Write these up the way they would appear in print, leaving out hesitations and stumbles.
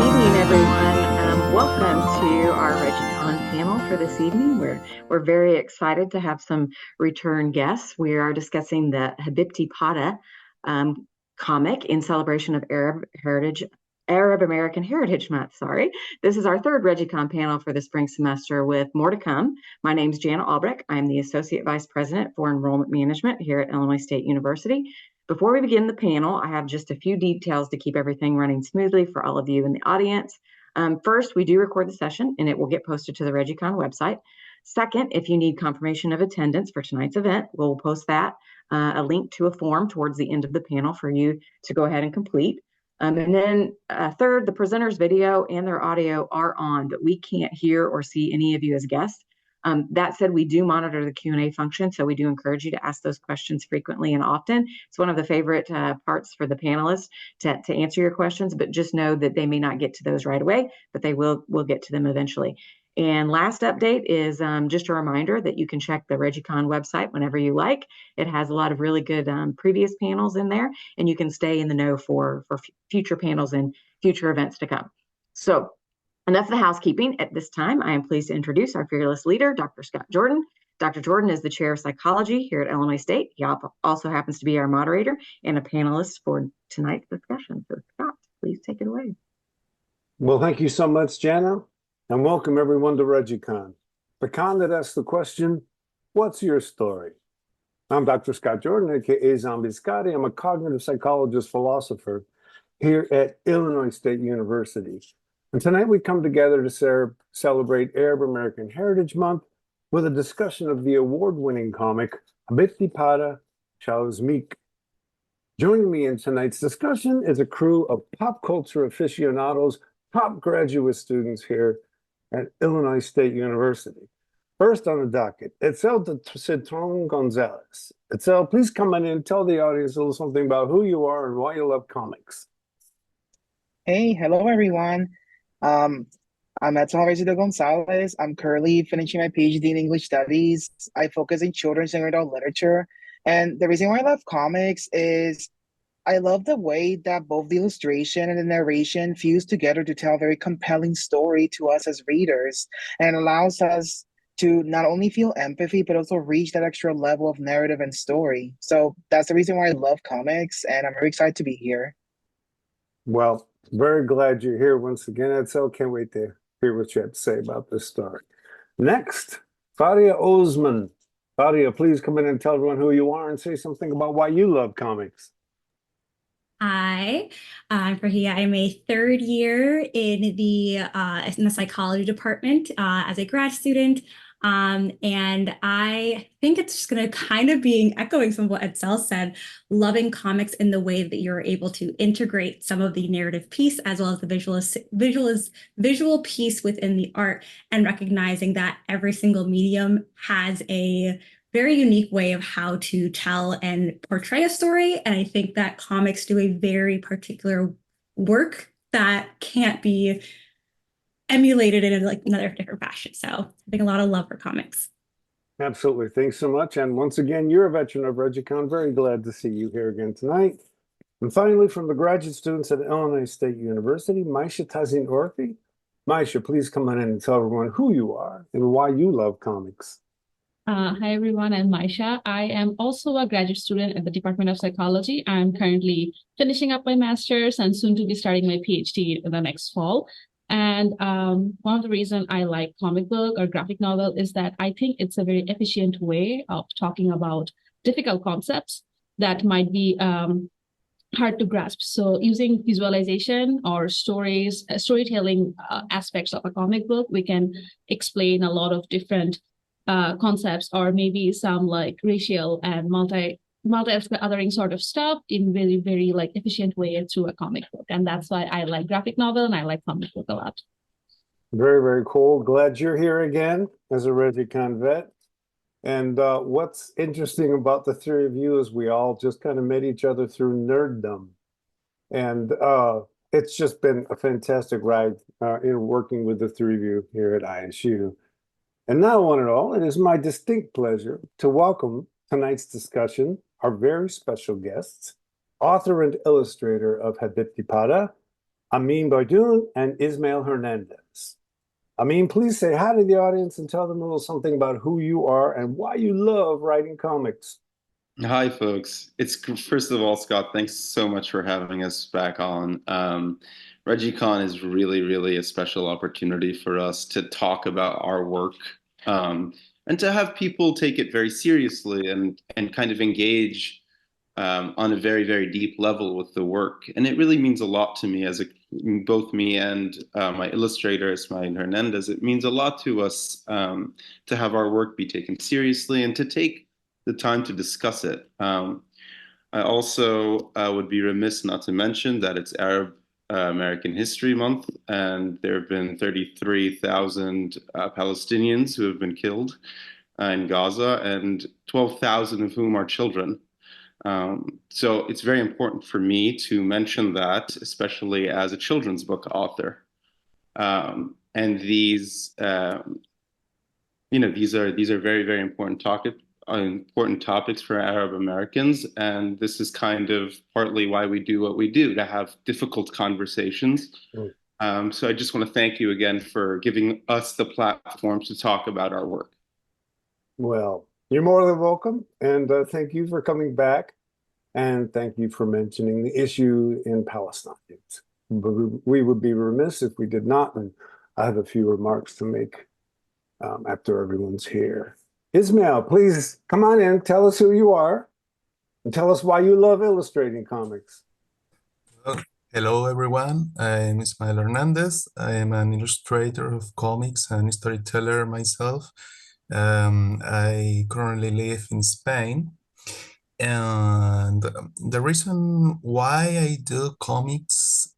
evening, everyone. Welcome to our ReggieCon panel for this evening. We're very excited to have some return guests. We are discussing the Habibti Pada comic in celebration of Arab American Heritage Month. Sorry, this is our third ReggieCon panel for the spring semester, with more to come. My name is Jana Albrecht. I'm the Associate Vice President for Enrollment Management here at Illinois State University. Before we begin the panel, I have just a few details to keep everything running smoothly for all of you in the audience. First, we do record the session and it will get posted to the ReggieCon website. Second, if you need confirmation of attendance for tonight's event, we'll post that, a link to a form towards the end of the panel for you to go ahead and complete. And then third, the presenters' video and their audio are on, but we can't hear or see any of you as guests. That said, we do monitor the Q&A function, so we do encourage you to ask those questions frequently and often. It's one of the favorite parts for the panelists to answer your questions, but just know that they may not get to those right away, but they will get to them eventually. And last update is just a reminder that you can check the ReggieCon website whenever you like. It has a lot of really good previous panels in there, and you can stay in the know for future panels and future events to come. So enough of the housekeeping. At this time, I am pleased to introduce our fearless leader, Dr. Scott Jordan. Dr. Jordan is the chair of psychology here at Illinois State. He also happens to be our moderator and a panelist for tonight's discussion. So Scott, please take it away. Well, thank you so much, Jana, and welcome everyone to ReggieCon, the con that asks the question, what's your story? I'm Dr. Scott Jordan, aka Zombie Scotty. I'm a cognitive psychologist philosopher here at Illinois State University. And tonight we come together to celebrate Arab American Heritage Month with a discussion of the award-winning comic, Habibti Pada, Shou ismeek. Joining me in tonight's discussion is a crew of pop culture aficionados, top graduate students here at Illinois State University. First on the docket, Edcel Cintron Gonzalez. Edcel, please come in and tell the audience a little something about who you are and why you love comics. Hey, hello everyone. I'm Edcel Cintron Gonzalez. I'm currently finishing my PhD in English Studies. I focus in children's and adult literature. And the reason why I love comics is I love the way that both the illustration and the narration fuse together to tell a very compelling story to us as readers, and allows us to not only feel empathy, but also reach that extra level of narrative and story. So that's the reason why I love comics, and I'm very excited to be here. Well, very glad you're here once again, Edcel. Can't wait to hear what you have to say about this story. Next, Farhia Osman. Farhia, please come in and tell everyone who you are and say something about why you love comics. Hi, I'm Farhia. I'm a third year in the psychology department as a grad student. And I think it's just going to kind of be echoing some of what Edcel said, loving comics in the way that you're able to integrate some of the narrative piece as well as the visual piece within the art, and recognizing that every single medium has a very unique way of how to tell and portray a story. And I think that comics do a very particular work that can't be emulated in another different fashion. So I think a lot of love for comics. Absolutely. Thanks so much. And once again, you're a veteran of ReggieCon. Very glad to see you here again tonight. And finally, from the graduate students at Illinois State University, Maisha Tahnsin Orthy. Maisha, please come on in and tell everyone who you are and why you love comics. Hi, everyone. I'm Maisha. I am also a graduate student at the Department of Psychology. I'm currently finishing up my master's and soon to be starting my PhD in the next fall. And one of the reasons I like comic book or graphic novel is that I think it's a very efficient way of talking about difficult concepts that might be hard to grasp. So using visualization or storytelling aspects of a comic book, we can explain a lot of different concepts, or maybe some like racial and multi-othering sort of stuff in very, very like efficient way through a comic book. And that's why I like graphic novel and I like comic book a lot. Very, very cool. Glad you're here again as a ReggieCon vet. And what's interesting about the three of you is we all just kind of met each other through nerddom. And it's just been a fantastic ride in working with the three of you here at ISU. And now, one and all, it is my distinct pleasure to welcome tonight's discussion our very special guests, author and illustrator of Habibti Pada, Ameen Beydoun, and Ismael Hernandez. Ameen, please say hi to the audience and tell them a little something about who you are and why you love writing comics. Hi, folks. First of all, Scott, thanks so much for having us back on. ReggieCon is really, really a special opportunity for us to talk about our work, and to have people take it very seriously and kind of engage on a very, very deep level with the work. And it really means a lot to me both me and my illustrator, Ismael Hernandez. It means a lot to us to have our work be taken seriously and to take the time to discuss it. I also would be remiss not to mention that it's Arab American History Month, and there have been 33,000 Palestinians who have been killed in Gaza, and 12,000 of whom are children. So it's very important for me to mention that, especially as a children's book author. And these are very, very important topics for Arab Americans, and this is kind of partly why we do what we do, to have difficult conversations. So I just want to thank you again for giving us the platform to talk about our work. Well, you're more than welcome, and thank you for coming back, and thank you for mentioning the issue in Palestine. We would be remiss if we did not, and I have a few remarks to make after everyone's here. Ismael, please come on in, tell us who you are, and tell us why you love illustrating comics. Hello, everyone. I'm Ismael Hernandez. I am an illustrator of comics and storyteller myself. I currently live in Spain. And the reason why I do comics,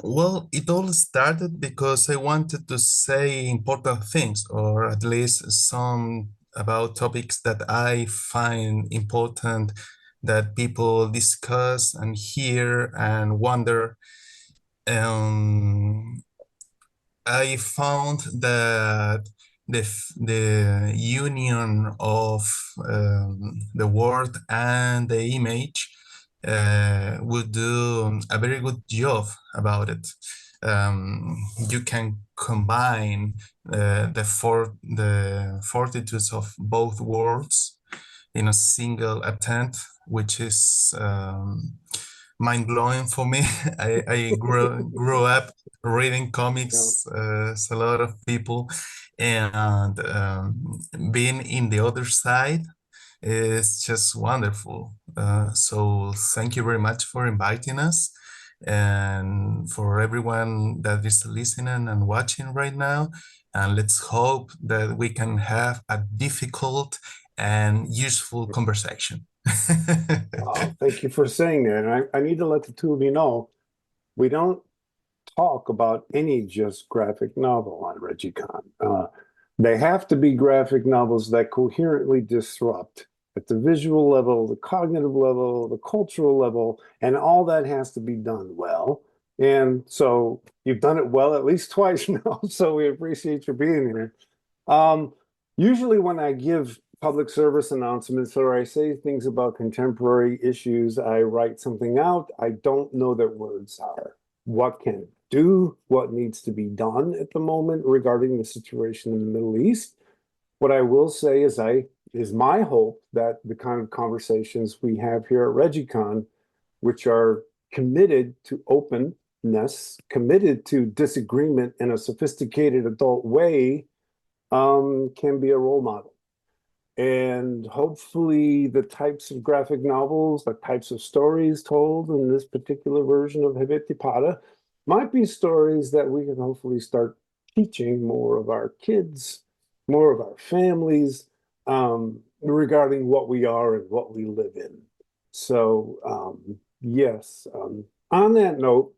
well, it all started because I wanted to say important things, or at least some about topics that I find important that people discuss and hear and wonder. I found that the union of the word and the image would do a very good job about it. You can combine the fortitudes of both worlds in a single attempt, which is mind-blowing for me. I grew up reading comics as a lot of people, and being in the other side is just wonderful. So thank you very much for inviting us, and for everyone that is listening and watching right now. And let's hope that we can have a difficult and useful conversation. Oh, thank you for saying that. And I need to let the two of you know, we don't talk about any just graphic novel on ReggieCon. They have to be graphic novels that coherently disrupt at the visual level, the cognitive level, the cultural level, and all that has to be done well. And so you've done it well at least twice now, so we appreciate you being here. Usually when I give public service announcements or I say things about contemporary issues, I write something out. I don't know that words are. What can do, what needs to be done at the moment regarding the situation in the Middle East. What I will say is my hope that the kind of conversations we have here at ReggieCon, which are committed to openness, committed to disagreement in a sophisticated adult way, can be a role model. And hopefully the types of graphic novels, the types of stories told in this particular version of Habibti Pada might be stories that we can hopefully start teaching more of our kids, more of our families, regarding what we are and what we live in. So yes, on that note,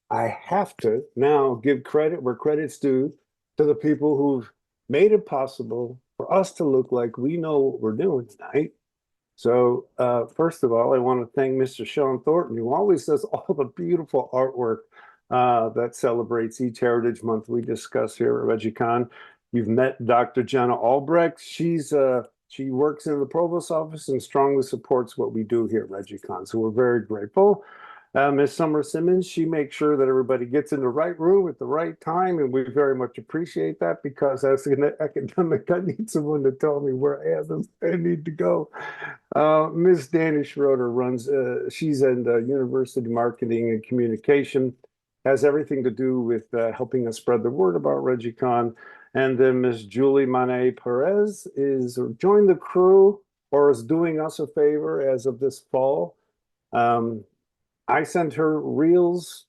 I have to now give credit where credit's due to the people who've made it possible for us to look like we know what we're doing tonight. So first of all, I want to thank Mr. Sean Thornton, who always does all the beautiful artwork that celebrates each Heritage Month we discuss here at ReggieCon. You've met Dr. Jenna Albrecht. She works in the Provost office and strongly supports what we do here at ReggieCon. So we're very grateful. Ms. Summer Simmons, she makes sure that everybody gets in the right room at the right time, and we very much appreciate that because as an academic, I need someone to tell me where I need to go. Ms. Danny Schroeder runs, she's in University Marketing and Communication, has everything to do with helping us spread the word about ReggieCon. And then Ms. Julie Monet Perez is joined the crew or is doing us a favor as of this fall. I sent her reels,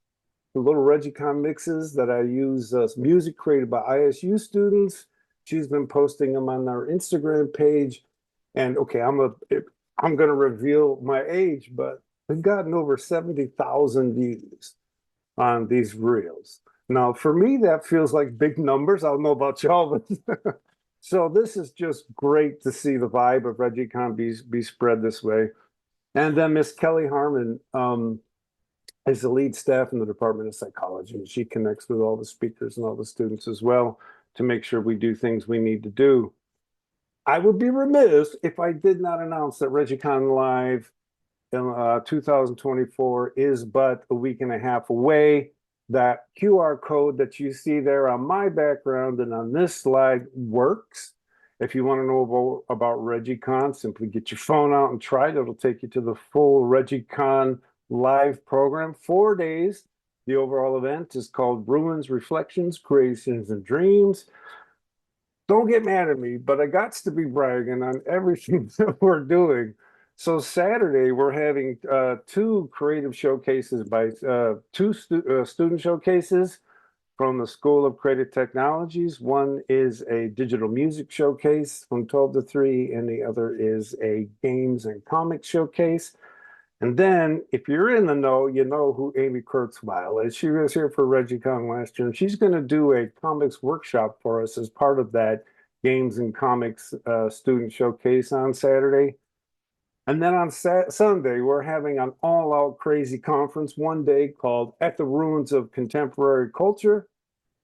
the little ReggieCon mixes that I use, music created by ISU students. She's been posting them on our Instagram page. And okay, I'm going to reveal my age, but we've gotten over 70,000 views on these reels. Now, for me, that feels like big numbers. I don't know about y'all, but so this is just great to see the vibe of ReggieCon be spread this way. And then Miss Kelly Harmon is the lead staff in the Department of Psychology, and she connects with all the speakers and all the students as well to make sure we do things we need to do. I would be remiss if I did not announce that ReggieCon Live in 2024 is but a week and a half away. That QR code that you see there on my background and on this slide works. If you want to know about ReggieCon, simply get your phone out and try it. It'll take you to the full ReggieCon Live program, 4 days. The overall event is called Ruins, Reflections, Creations, and Dreams. Don't get mad at me, but I got to be bragging on everything that we're doing. So Saturday, we're having 2 creative showcases by two student showcases from the School of Creative Technologies. One is a digital music showcase from 12 to 3, and the other is a games and comics showcase. And then, if you're in the know, you know who Amy Kurzweil is. She was here for ReggieCon last year, and she's going to do a comics workshop for us as part of that games and comics student showcase on Saturday. And then on Sunday, we're having an all-out crazy conference one day called At the Ruins of Contemporary Culture.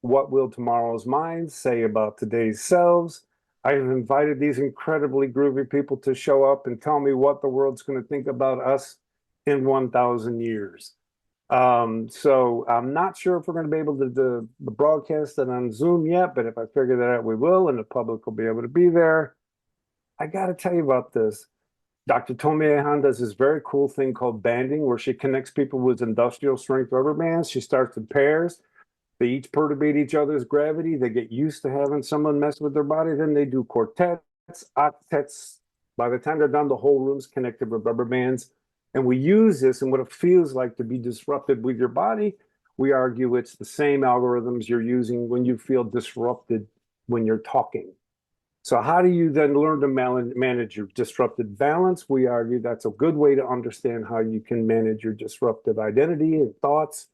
What will tomorrow's minds say about today's selves? I have invited these incredibly groovy people to show up and tell me what the world's going to think about us in 1,000 years. So I'm not sure if we're going to be able to broadcast it on Zoom yet, but if I figure that out, we will, and the public will be able to be there. I got to tell you about this. Dr. Tomie Han does this very cool thing called banding, where she connects people with industrial strength rubber bands. She starts in pairs. They each perturbate each other's gravity. They get used to having someone mess with their body. Then they do quartets, octets. By the time they're done, the whole room's connected with rubber bands. And we use this and what it feels like to be disrupted with your body. We argue it's the same algorithms you're using when you feel disrupted when you're talking. So how do you then learn to manage your disrupted balance? We argue that's a good way to understand how you can manage your disruptive identity and thoughts.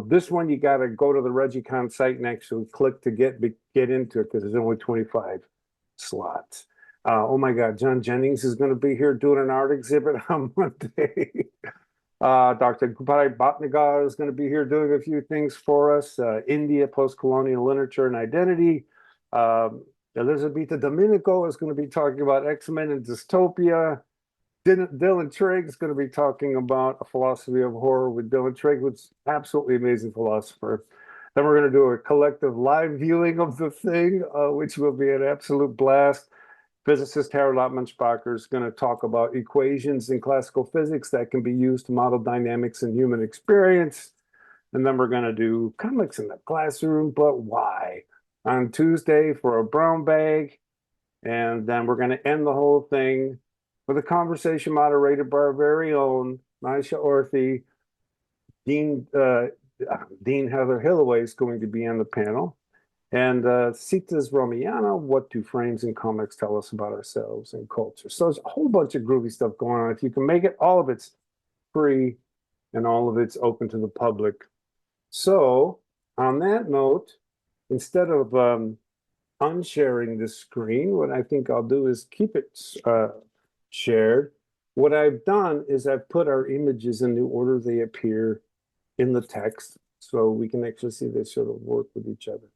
This one, you got to go to the ReggieCon site and actually click to get into it because there's only 25 slots. Oh my God, John Jennings is going to be here doing an art exhibit on Monday. Dr. Gopal Bhatnagar is going to be here doing a few things for us. India, post-colonial literature and identity. Elizabeth Domenico is going to be talking about X-Men and dystopia. Dylan Trigg is going to be talking about a philosophy of horror with Dylan Trigg, which is absolutely amazing philosopher. Then we're going to do a collective live viewing of the thing, which will be an absolute blast. Physicist Harold Ottmanspacher is going to talk about equations in classical physics that can be used to model dynamics in human experience. And then we're going to do comics in the classroom, but why? On Tuesday for a brown bag. And then we're going to end the whole thing with a conversation moderated by our very own Maisha Orthy. Dean Heather Hillaway is going to be on the panel. And Sita's Romiana, what do frames and comics tell us about ourselves and culture? So there's a whole bunch of groovy stuff going on. If you can make it, all of it's free and all of it's open to the public. So on that note, instead of unsharing the screen, what I think I'll do is keep it shared. What I've done is I've put our images in the order they appear in the text so we can actually see they sort of work with each other.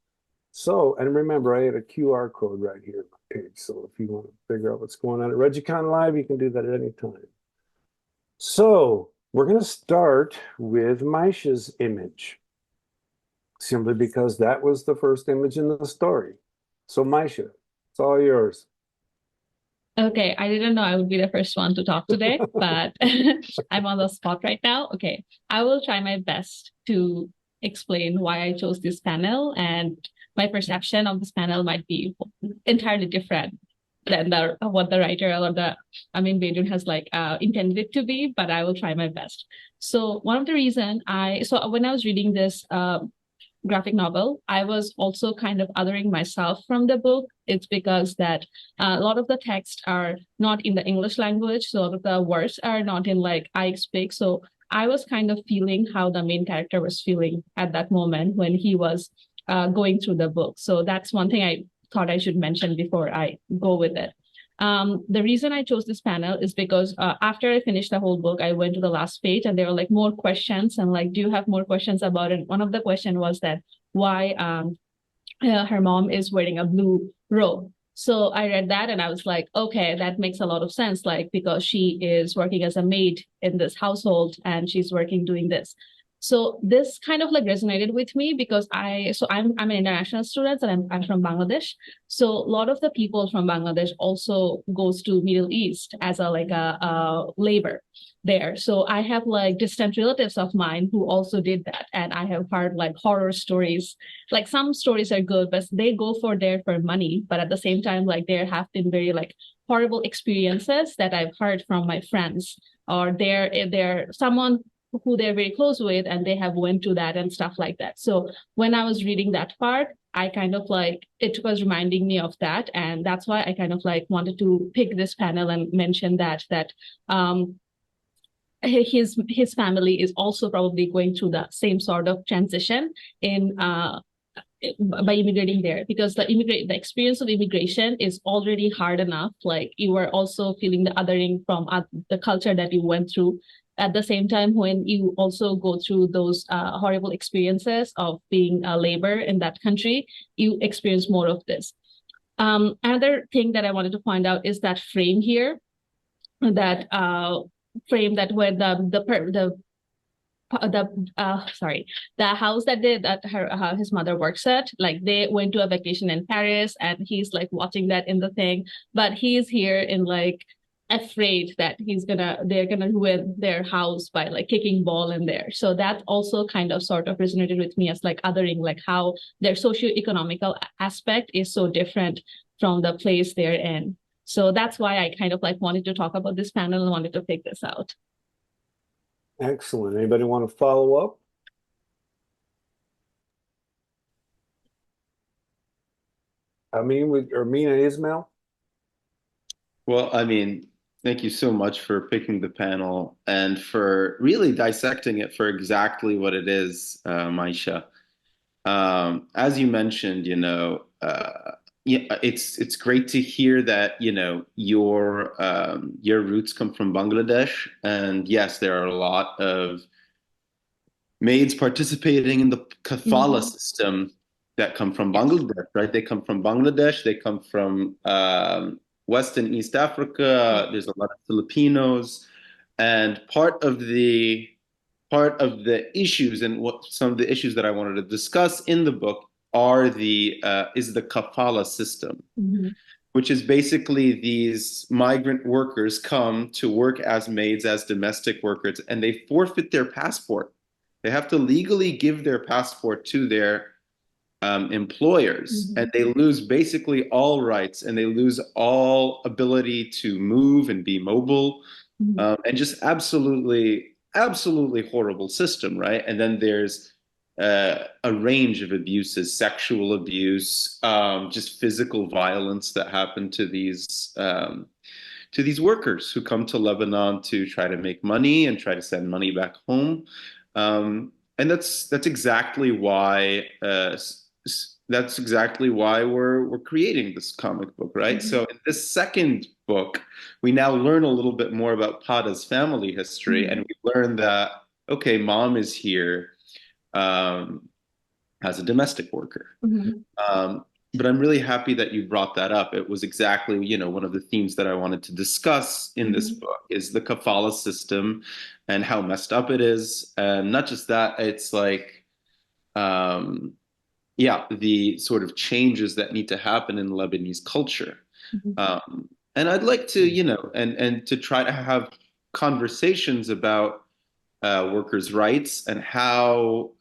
So, and remember, I had a QR code right here on my page. So if you want to figure out what's going on at ReggieCon Live, you can do that at any time. So We're going to start with Maisha's image, simply because that was the first image in the story. So Maisha, it's all yours. Okay, I didn't know I would be the first one to talk today, but I'm on the spot right now. Okay, I will try my best to explain why I chose this panel, and my perception of this panel might be entirely different than what the writer or the Ameen Beydoun has intended it to be, but I will try my best. So one of the reason when I was reading this graphic novel, I was also kind of othering myself from the book. It's because that a lot of the texts are not in the English language, so a lot of the words are not in I speak. So I was kind of feeling how the main character was feeling at that moment when he was going through the book. So that's one thing I thought I should mention before I go with it. The reason I chose this panel is because after I finished the whole book, I went to the last page and there were more questions and do you have more questions about it? One of the questions was that why her mom is wearing a blue robe. So I read that and I was like, okay, that makes a lot of sense, because she is working as a maid in this household and she's working doing this. So this kind of resonated with me because I'm an international student and I'm from Bangladesh. So a lot of the people from Bangladesh also goes to Middle East as a labor there. So I have distant relatives of mine who also did that. And I have heard horror stories. Some stories are good, but they go for money. But at the same time, there have been very horrible experiences that I've heard from my friends, or they're someone who they're very close with and they have went to that and stuff like that. So when I was reading that part, I kind of it was reminding me of that. And that's why I kind of wanted to pick this panel and mention that his family is also probably going through the same sort of transition in by immigrating there, because the experience of immigration is already hard enough. You are also feeling the othering from the culture that you went through. At the same time, when you also go through those horrible experiences of being a labor in that country, you experience more of this. Another thing that I wanted to point out is that frame here, that frame that where the house that his mother works at, they went to a vacation in Paris and he's watching that in the thing, but he's here in afraid that they're gonna ruin their house by kicking ball in there. So that also kind of sort of resonated with me as othering, how their socioeconomical aspect is so different from the place they're in. So that's why I kind of wanted to talk about this panel and wanted to pick this out. Excellent. Anybody want to follow up? Ameen and Ismael? Well, thank you so much for picking the panel and for really dissecting it for exactly what it is, Maisha. As you mentioned, it's great to hear that your roots come from Bangladesh, and yes, there are a lot of maids participating in the kafala system that come from Bangladesh, right? They come from Bangladesh. They come from West and East Africa. There's a lot of Filipinos, and part of the issues and what some of the issues that I wanted to discuss in the book are the kafala system, which is basically these migrant workers come to work as maids, as domestic workers, and they forfeit their passport. They have to legally give their passport to their employers, and they lose basically all rights, and they lose all ability to move and be mobile, and just absolutely horrible system, right? And then there's a range of abuses, sexual abuse, just physical violence that happen to these workers who come to Lebanon to try to make money and try to send money back home. And that's exactly why we're creating this comic book, right? So in this second book, we now learn a little bit more about Pada's family history, and we learn that okay, mom is here as a domestic worker. but I'm really happy that you brought that up. It was exactly, you know, one of the themes that I wanted to discuss in this book is the kafala system and how messed up it is. And not just that, it's like, yeah, the sort of changes that need to happen in Lebanese culture. And I'd like to, you know, and to try to have conversations about workers' rights and how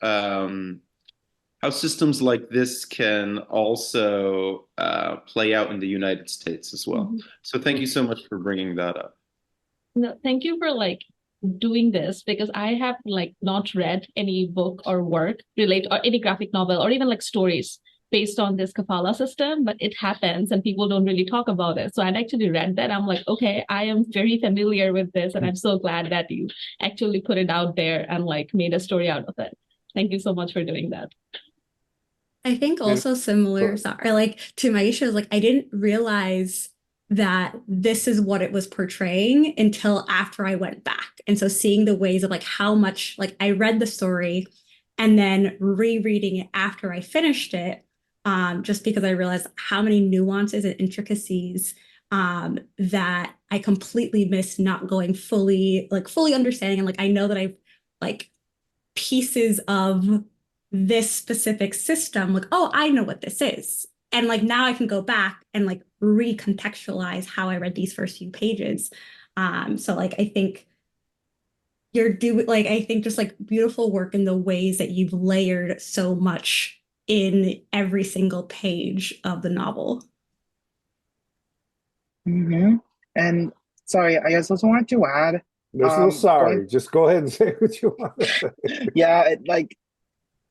systems like this can also play out in the United States as well. So thank you so much for bringing that up. No, thank you for like doing this, because I have like not read any book or work relate or any graphic novel or even like stories based on this kafala system, but it happens and people don't really talk about it. So I'd actually read that. I'm like, okay, I am very familiar with this, and I'm so glad that you actually put it out there and like made a story out of it. Thank you so much for doing that. I think also similar, sorry, like to Maisha, like I didn't realize that this is what it was portraying until after I went back. And so seeing the ways of like how much, like I read the story and then rereading it after I finished it, just because I realized how many nuances and intricacies that I completely missed not going fully understanding. And like I know that I've like pieces of this specific system, like, oh, I know what this is. And like now I can go back and like recontextualize how I read these first few pages. So like I think you're doing like I think just like beautiful work in the ways that you've layered so much in every single page of the novel. And sorry, I also wanted to add. There's no sorry. Just go ahead and say what you want to say. Yeah,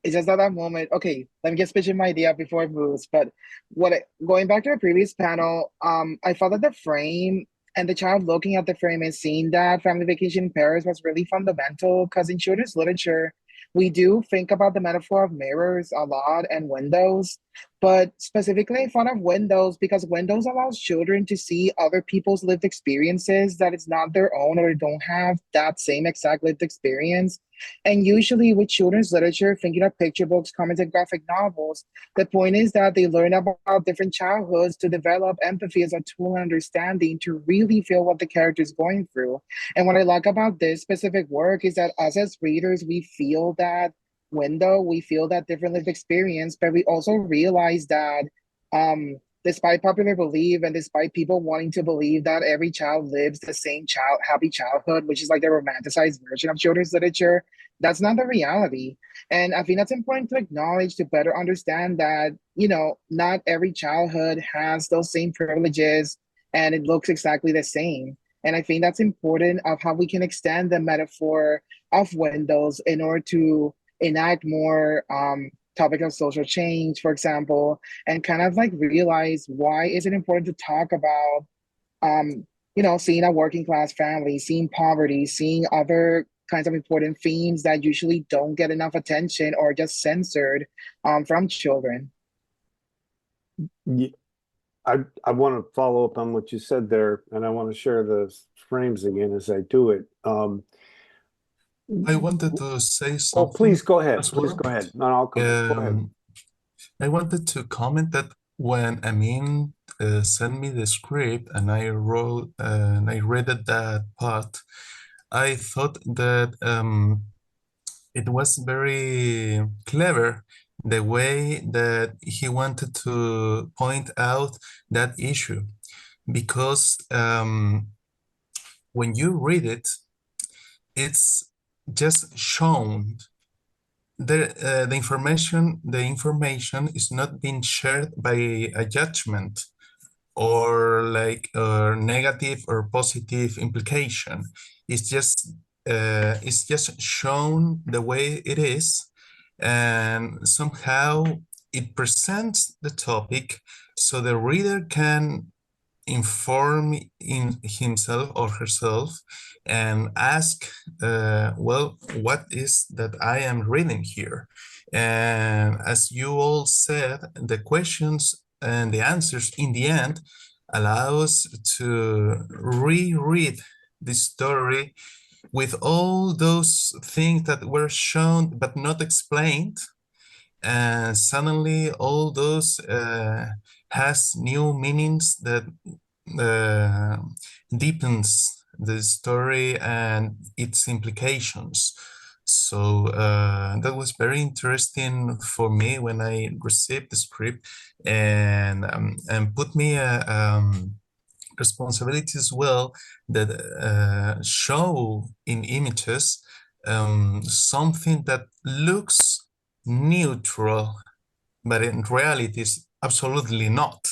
it's just at that moment. Okay, let me just pitch in my idea before it moves. But going back to the previous panel, I thought that the frame and the child looking at the frame and seeing that family vacation in Paris was really fundamental, because in children's literature, we do think about the metaphor of mirrors a lot and windows. But specifically, I thought of windows because windows allows children to see other people's lived experiences that it's not their own, or don't have that same exact lived experience. And usually with children's literature, thinking of picture books, comics, and graphic novels, the point is that they learn about different childhoods to develop empathy as a tool and understanding to really feel what the character is going through. And what I like about this specific work is that us as readers, we feel that window, we feel that different lived experience, but we also realize that despite popular belief and despite people wanting to believe that every child lives the same happy childhood, which is like the romanticized version of children's literature, that's not the reality. And I think that's important to acknowledge to better understand that, you know, not every childhood has those same privileges and it looks exactly the same. And I think that's important of how we can extend the metaphor of windows in order to enact more topic of social change, for example, and kind of like realize why is it important to talk about, you know, seeing a working class family, seeing poverty, seeing other kinds of important themes that usually don't get enough attention or just censored from children. Yeah, I want to follow up on what you said there, and I want to share the frames again as I do it. I wanted to say Oh, something please go ahead. as well. Please go ahead. No, I'll come. Go ahead. I wanted to comment that when Ameen sent me the script and I wrote and I read that part, I thought that it was very clever the way that he wanted to point out that issue, because when you read it, it's just shown the information is not being shared by a judgment or like a negative or positive implication. It's just shown the way it is, and somehow it presents the topic so the reader can inform in himself or herself and ask, well, what is that I am reading here? And as you all said, the questions and the answers in the end allow us to reread the story with all those things that were shown but not explained, and suddenly all those has new meanings that uh, deepens the story and its implications. So that was very interesting for me when I received the script, and put me a responsibility as well that show in images something that looks neutral, but in reality is absolutely not.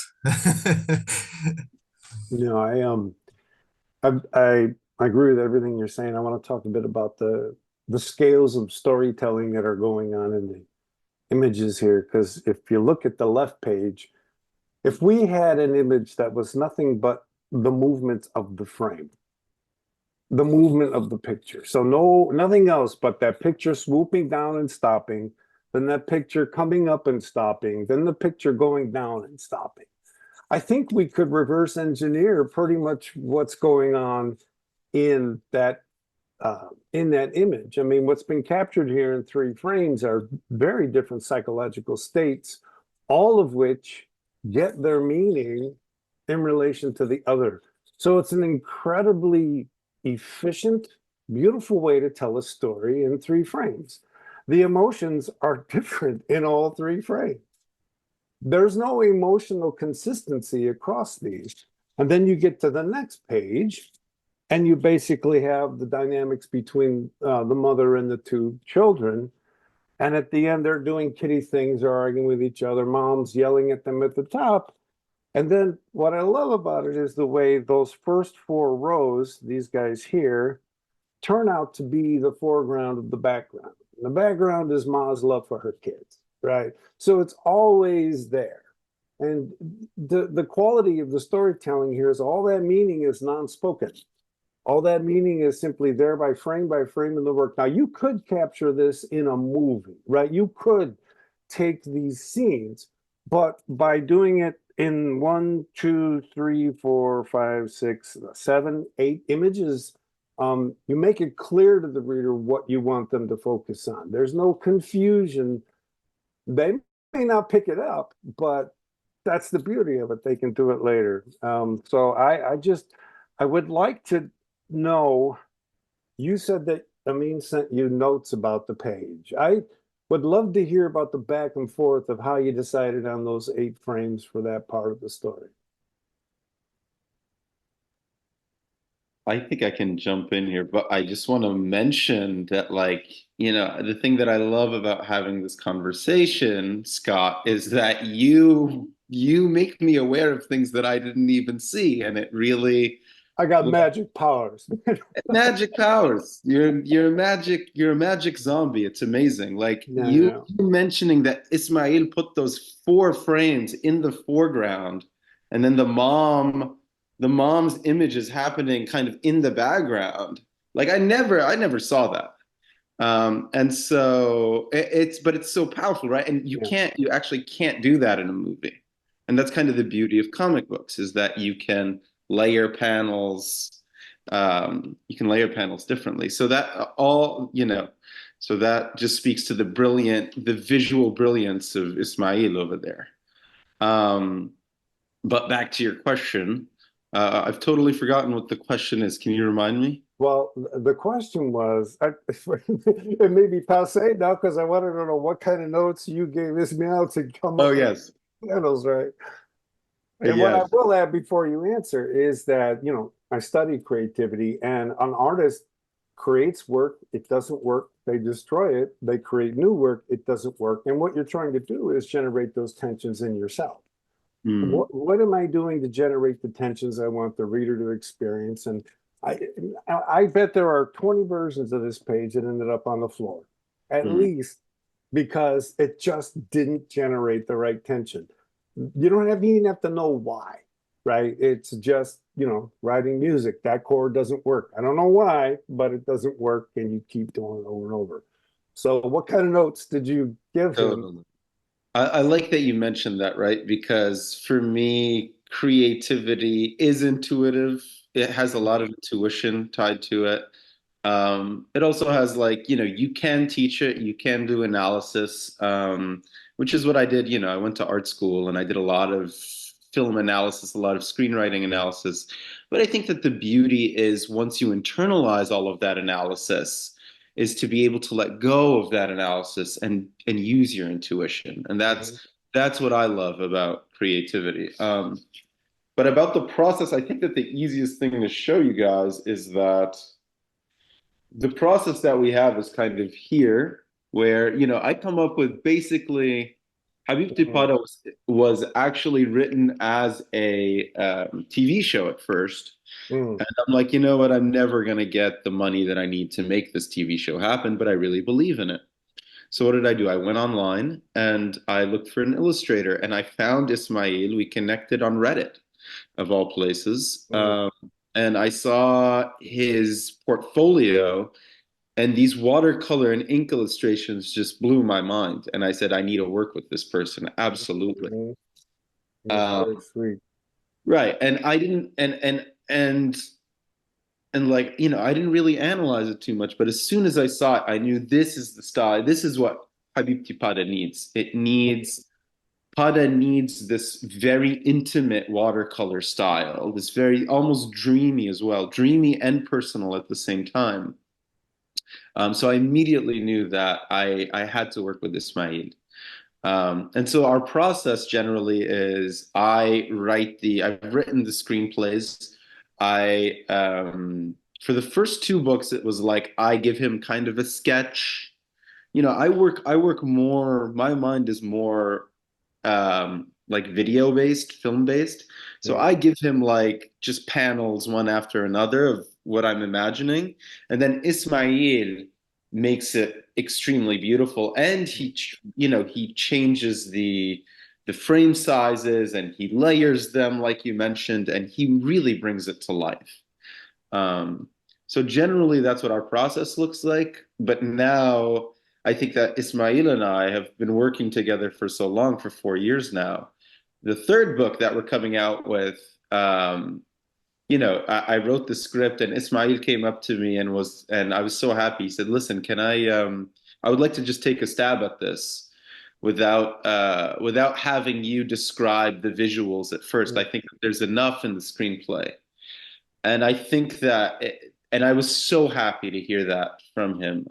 I agree with everything you're saying. I want to talk a bit about the scales of storytelling that are going on in the images here, because if you look at the left page, if we had an image that was nothing but the movement of the frame, the movement of the picture, so nothing else but that picture swooping down and stopping, then that picture coming up and stopping, then the picture going down and stopping, I think we could reverse engineer pretty much what's going on in that image. I mean, what's been captured here in 3 frames are very different psychological states, all of which get their meaning in relation to the other. So it's an incredibly efficient, beautiful way to tell a story in 3 frames. The emotions are different in all 3 frames. There's no emotional consistency across these. And then you get to the next page, and you basically have the dynamics between the mother and the 2 children. And at the end, they're doing kitty things, they're arguing with each other, mom's yelling at them at the top. And then what I love about it is the way those first 4 rows, these guys here, turn out to be the foreground of the background. And the background is Ma's love for her kids, right? So it's always there. And the quality of the storytelling here is all that meaning is non-spoken. All that meaning is simply there by frame in the work. Now, you could capture this in a movie, right? You could take these scenes, but by doing it in 1, 2, 3, 4, 5, 6, 7, 8 images, you make it clear to the reader what you want them to focus on. There's no confusion. They may not pick it up, but that's the beauty of it. They can do it later. So I would like to know, you said that Ameen sent you notes about the page. I would love to hear about the back and forth of how you decided on those 8 frames for that part of the story. I think I can jump in here, but I just want to mention that, like, the thing that I love about having this conversation, Scott, is that you make me aware of things that I didn't even see, and it really I got magic powers. magic powers. You're a magic zombie. It's amazing. Like you mentioning that Ismael put those 4 frames in the foreground, and then the mom's image is happening kind of in the background. Like I never saw that. And so it's so powerful, right? And you actually can't do that in a movie. And that's kind of the beauty of comic books, is that you can layer panels. You can layer panels differently. So that so that just speaks to the visual brilliance of Ismael over there. But back to your question, I've totally forgotten what the question is. Can you remind me? Well, the question was, it may be passé now because I wanted to know what kind of notes you gave Ismael to come up yes. with panels, right? And what I will add before you answer is that, I study creativity, and an artist creates work, it doesn't work, they destroy it, they create new work, it doesn't work. And what you're trying to do is generate those tensions in yourself. What am I doing to generate the tensions I want the reader to experience? And I bet there are 20 versions of this page that ended up on the floor, at least, because it just didn't generate the right tension. You don't even have to know why, right? It's just, writing music. That chord doesn't work. I don't know why, but it doesn't work, and you keep doing it over and over. So what kind of notes did you give him? I like that you mentioned that, right? Because for me, creativity is intuitive. It has a lot of intuition tied to it. It also has like, you can teach it, you can do analysis, which is what I did. I went to art school and I did a lot of film analysis, a lot of screenwriting analysis. But I think that the beauty is once you internalize all of that analysis, is to be able to let go of that analysis and use your intuition. And that's what I love about creativity. But about the process, I think that the easiest thing to show you guys is that the process that we have is kind of here, where, I come up with basically Habibti Pada was actually written as a TV show at first. And I'm like, you know what? I'm never going to get the money that I need to make this TV show happen, but I really believe in it. So what did I do? I went online and I looked for an illustrator and I found Ismael. We connected on Reddit, of all places. And I saw his portfolio, and these watercolor and ink illustrations just blew my mind. And I said, I need to work with this person. Absolutely. That's very sweet. Right. And I didn't, and like, I didn't really analyze it too much, but as soon as I saw it, I knew this is the style. This is what Habibti Pada needs. Pada needs this very intimate watercolor style, this very almost dreamy as well, dreamy and personal at the same time. So I immediately knew that I had to work with Ismael. And so our process generally is I've written the screenplays. For the first two books, it was like I give him kind of a sketch. I work more, my mind is more like video based, film based. So I give him like just panels one after another of what I'm imagining. And then Ismael makes it extremely beautiful. And he changes the frame sizes and he layers them like you mentioned, and he really brings it to life. So generally that's what our process looks like. But now I think that Ismael and I have been working together for so long, for 4 years now. The third book that we're coming out with, I wrote the script and Ismael came up to me and I was so happy. He said, listen, I would like to just take a stab at this without having you describe the visuals at first. I think that there's enough in the screenplay. And I think that, and I was so happy to hear that from him.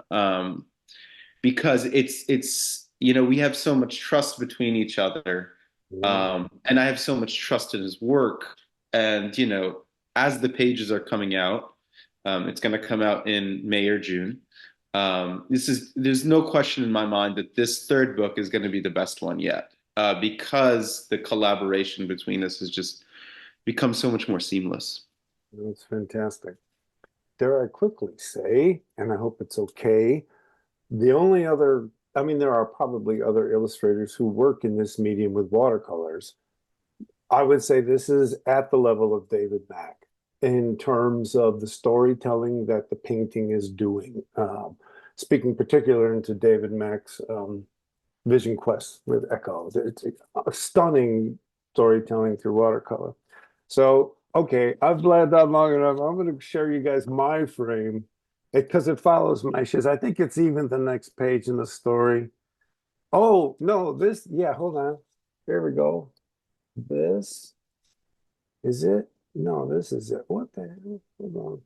Because it's we have so much trust between each other, and I have so much trust in his work. And as the pages are coming out, it's going to come out in May or June. There's no question in my mind that this third book is going to be the best one yet, because the collaboration between us has just become so much more seamless. That's fantastic. Dare I quickly say, and I hope it's okay, the only other, there are probably other illustrators who work in this medium with watercolors. I would say this is at the level of David Mack in terms of the storytelling that the painting is doing. Speaking particularly into David Mack's Vision Quest with Echo. It's a stunning storytelling through watercolor. So, okay, I've blabbed on long enough. I'm going to share you guys my frame, because it follows Maisha's. I think it's even the next page in the story. Oh, no, hold on. There we go. This is it? No, this is it. What the hell? Hold on.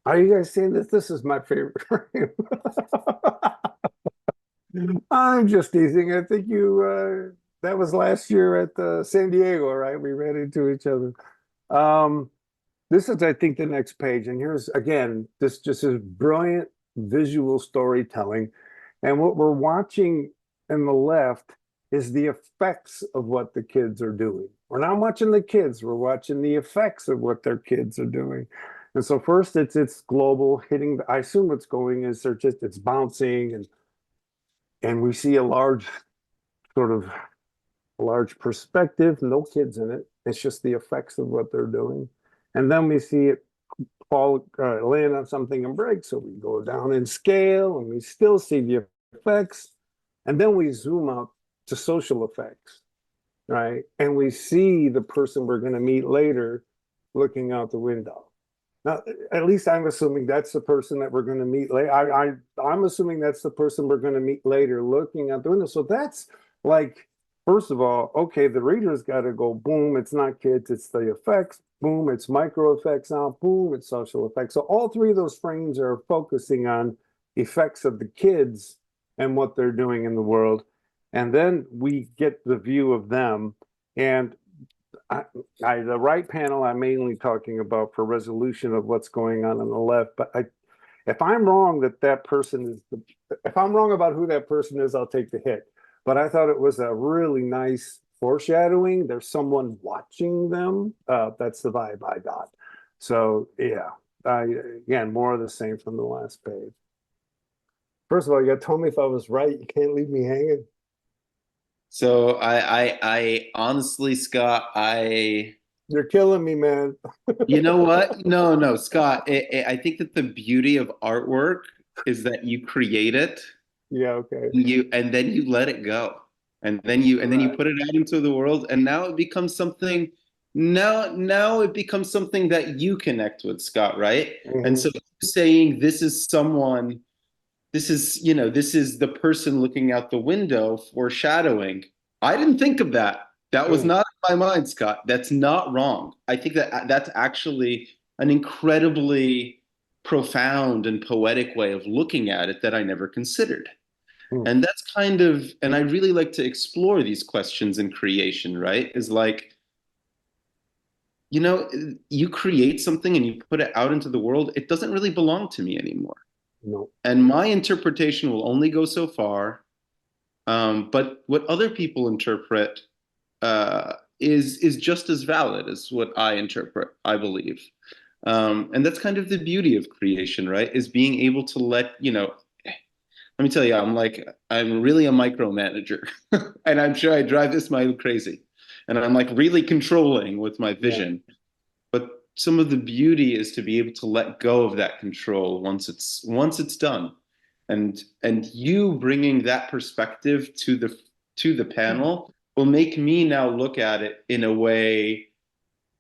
Are you guys seeing this? This is my favorite frame. I'm just teasing. I think that was last year at San Diego, right? We ran into each other. This is, I think, the next page. And here's, again, this just is brilliant visual storytelling. And what we're watching in the left is the effects of what the kids are doing. We're not watching the kids. We're watching the effects of what their kids are doing. And so first it's global hitting. I assume what's going is it's bouncing and we see a large perspective, no kids in it. It's just the effects of what they're doing. And then we see it land on something and break. So we go down in scale and we still see the effects. And then we zoom out to social effects, right? And we see the person we're going to meet later looking out the window. Now, at least I'm assuming that's the person that we're going to meet later. I'm assuming that's the person we're going to meet later looking at the window. So that's like, first of all, okay, the reader's got to go, boom, it's not kids, it's the effects, boom, it's micro effects now, boom, it's social effects. So all three of those frames are focusing on effects of the kids and what they're doing in the world. And then we get the view of them. And the right panel I'm mainly talking about for resolution of what's going on the left, but if I'm wrong that person is if I'm wrong about who that person is, I'll take the hit. But I thought it was a really nice foreshadowing. There's someone watching them. That's the vibe I got. So yeah, again, more of the same from the last page. First of all, you got to tell me if I was right. You can't leave me hanging. So I honestly, Scott, You're killing me, man. you know what? No, Scott, I think that the beauty of artwork is that you create it, Yeah, okay. and then you let it go, and then you put it out into the world, and now it becomes something. Now it becomes something that you connect with, Scott, right? And so saying this is someone. This is the person looking out the window foreshadowing. I didn't think of that. That was not in my mind, Scott. That's not wrong. I think that that's actually an incredibly profound and poetic way of looking at it that I never considered. And that's and I really like to explore these questions in creation, right? Is like, you create something and you put it out into the world, it doesn't really belong to me anymore. No. And my interpretation will only go so far. But what other people interpret is just as valid as what I interpret, I believe. And that's kind of the beauty of creation, right? Is being able to let me tell you, I'm really a micromanager. And I'm sure I drive Ismael crazy. And I'm like really controlling with my vision. Yeah. But some of the beauty is to be able to let go of that control once it's done, and you bringing that perspective to the panel will make me now look at it in a way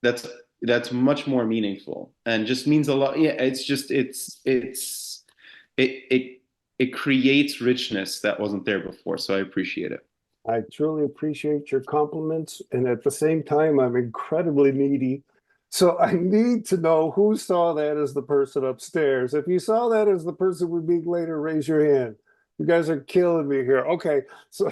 that's much more meaningful and just means a lot. Yeah, it's just it creates richness that wasn't there before. So I appreciate it. I truly appreciate your compliments, and at the same time, I'm incredibly needy. So I need to know who saw that as the person upstairs. If you saw that as the person we meet later, raise your hand. You guys are killing me here. Okay, so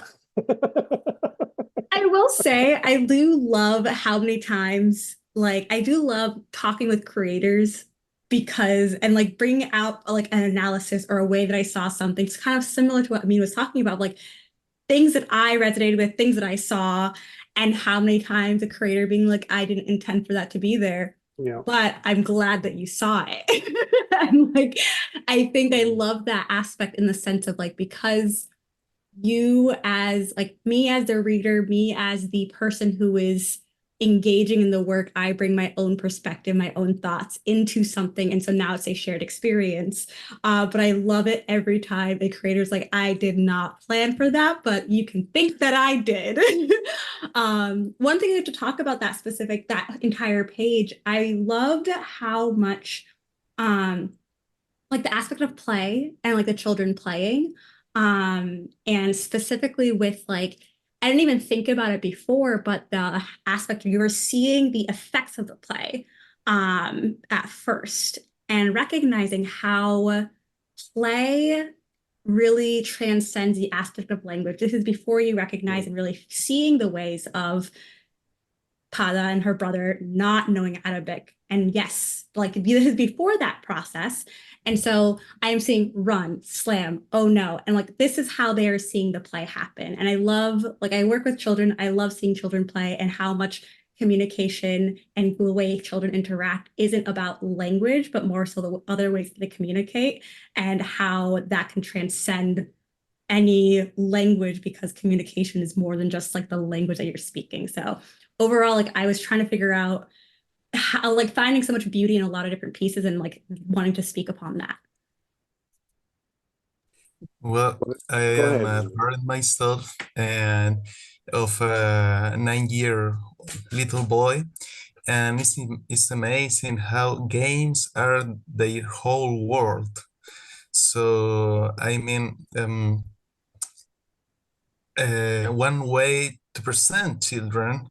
I will say I do love how many times, I do love talking with creators and bringing out an analysis or a way that I saw something. It's kind of similar to what Ameen was talking about, things that I resonated with, things that I saw, and how many times a creator being like, I didn't intend for that to be there. Yeah. But I'm glad that you saw it. And I think I love that aspect in the sense of because you as me as the reader, me as the person who is engaging in the work, I bring my own perspective, my own thoughts into something. And so now it's a shared experience. But I love it every time a creator's like, I did not plan for that, but you can think that I did. One thing I have to talk about that entire page, I loved how much the aspect of play and the children playing. And specifically with I didn't even think about it before, but the aspect of you were seeing the effects of the play at first and recognizing how play really transcends the aspect of language. This is before you recognize and really seeing the ways of Pada and her brother not knowing Arabic. And yes, this is before that process. And so I am seeing run, slam, oh no. And this is how they are seeing the play happen. And I love, I work with children. I love seeing children play and how much communication and the way children interact isn't about language, but more so the other ways they communicate and how that can transcend any language because communication is more than just the language that you're speaking. So overall, I was trying to figure out how, finding so much beauty in a lot of different pieces and wanting to speak upon that. Well, I am a parent myself and of a 9-year little boy, and it's amazing how games are their whole world. So, I mean, one way to present children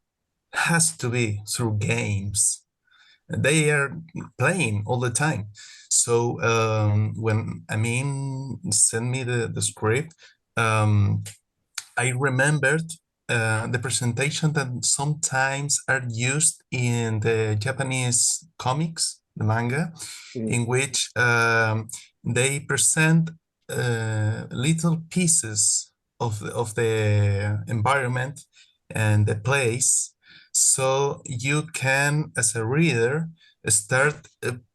has to be through games. They are playing all the time. So when Ameen sent me the script, I remembered the presentation that sometimes are used in the Japanese comics, the manga, in which they present little pieces of the environment and the place, so you can, as a reader, start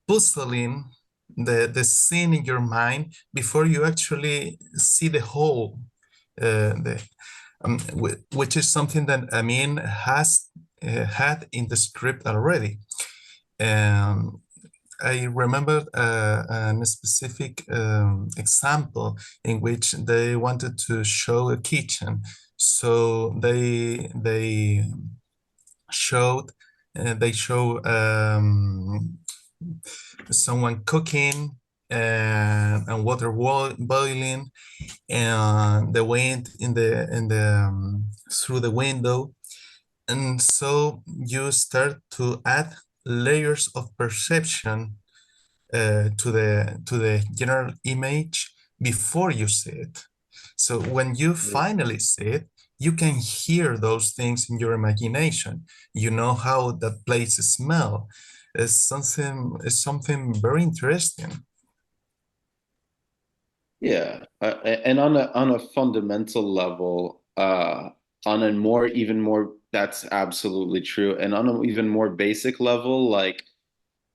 puzzling the scene in your mind before you actually see the whole, which is something that Amin has had in the script already. I remember a specific example in which they wanted to show a kitchen. So they show someone cooking and water boiling, and the wind in the through the window. And so you start to add layers of perception to the general image before you see it. So when you finally see it, you can hear those things in your imagination. You know how that place smells. It's something very interesting. Yeah, and on a fundamental level, on a more even more, that's absolutely true. And on an even more basic level, like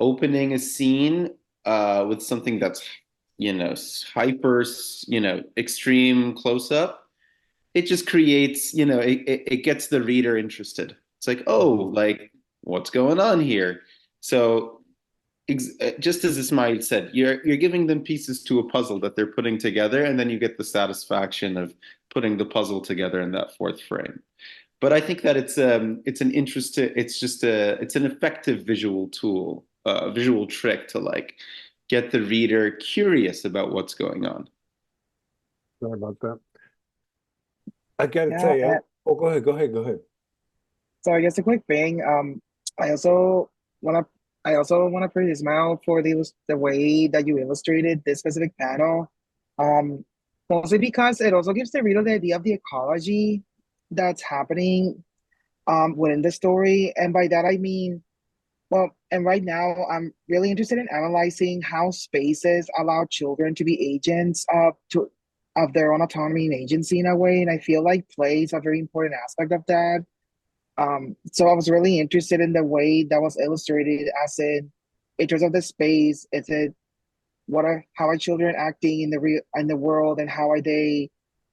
opening a scene with something that's, hyper, extreme close up, it just creates, it gets the reader interested. It's like, oh, like what's going on here? So just as Ismail said, you're giving them pieces to a puzzle that they're putting together, and then you get the satisfaction of putting the puzzle together in that fourth frame. But I think that it's an interesting, it's an effective visual tool, visual trick to like get the reader curious about what's going on. Sorry about that. I gotta tell you. Oh, go ahead. So I guess a quick thing. I also want to praise Ismael for the way that you illustrated this specific panel. Mostly because it also gives the reader the idea of the ecology that's happening within the story. And by that I mean, well, and right now I'm really interested in analyzing how spaces allow children to be agents of their own autonomy and agency in a way. And I feel like play is a very important aspect of that. So I was really interested in the way that was illustrated, as in terms of the space. Is it how are children acting in the world, and how are they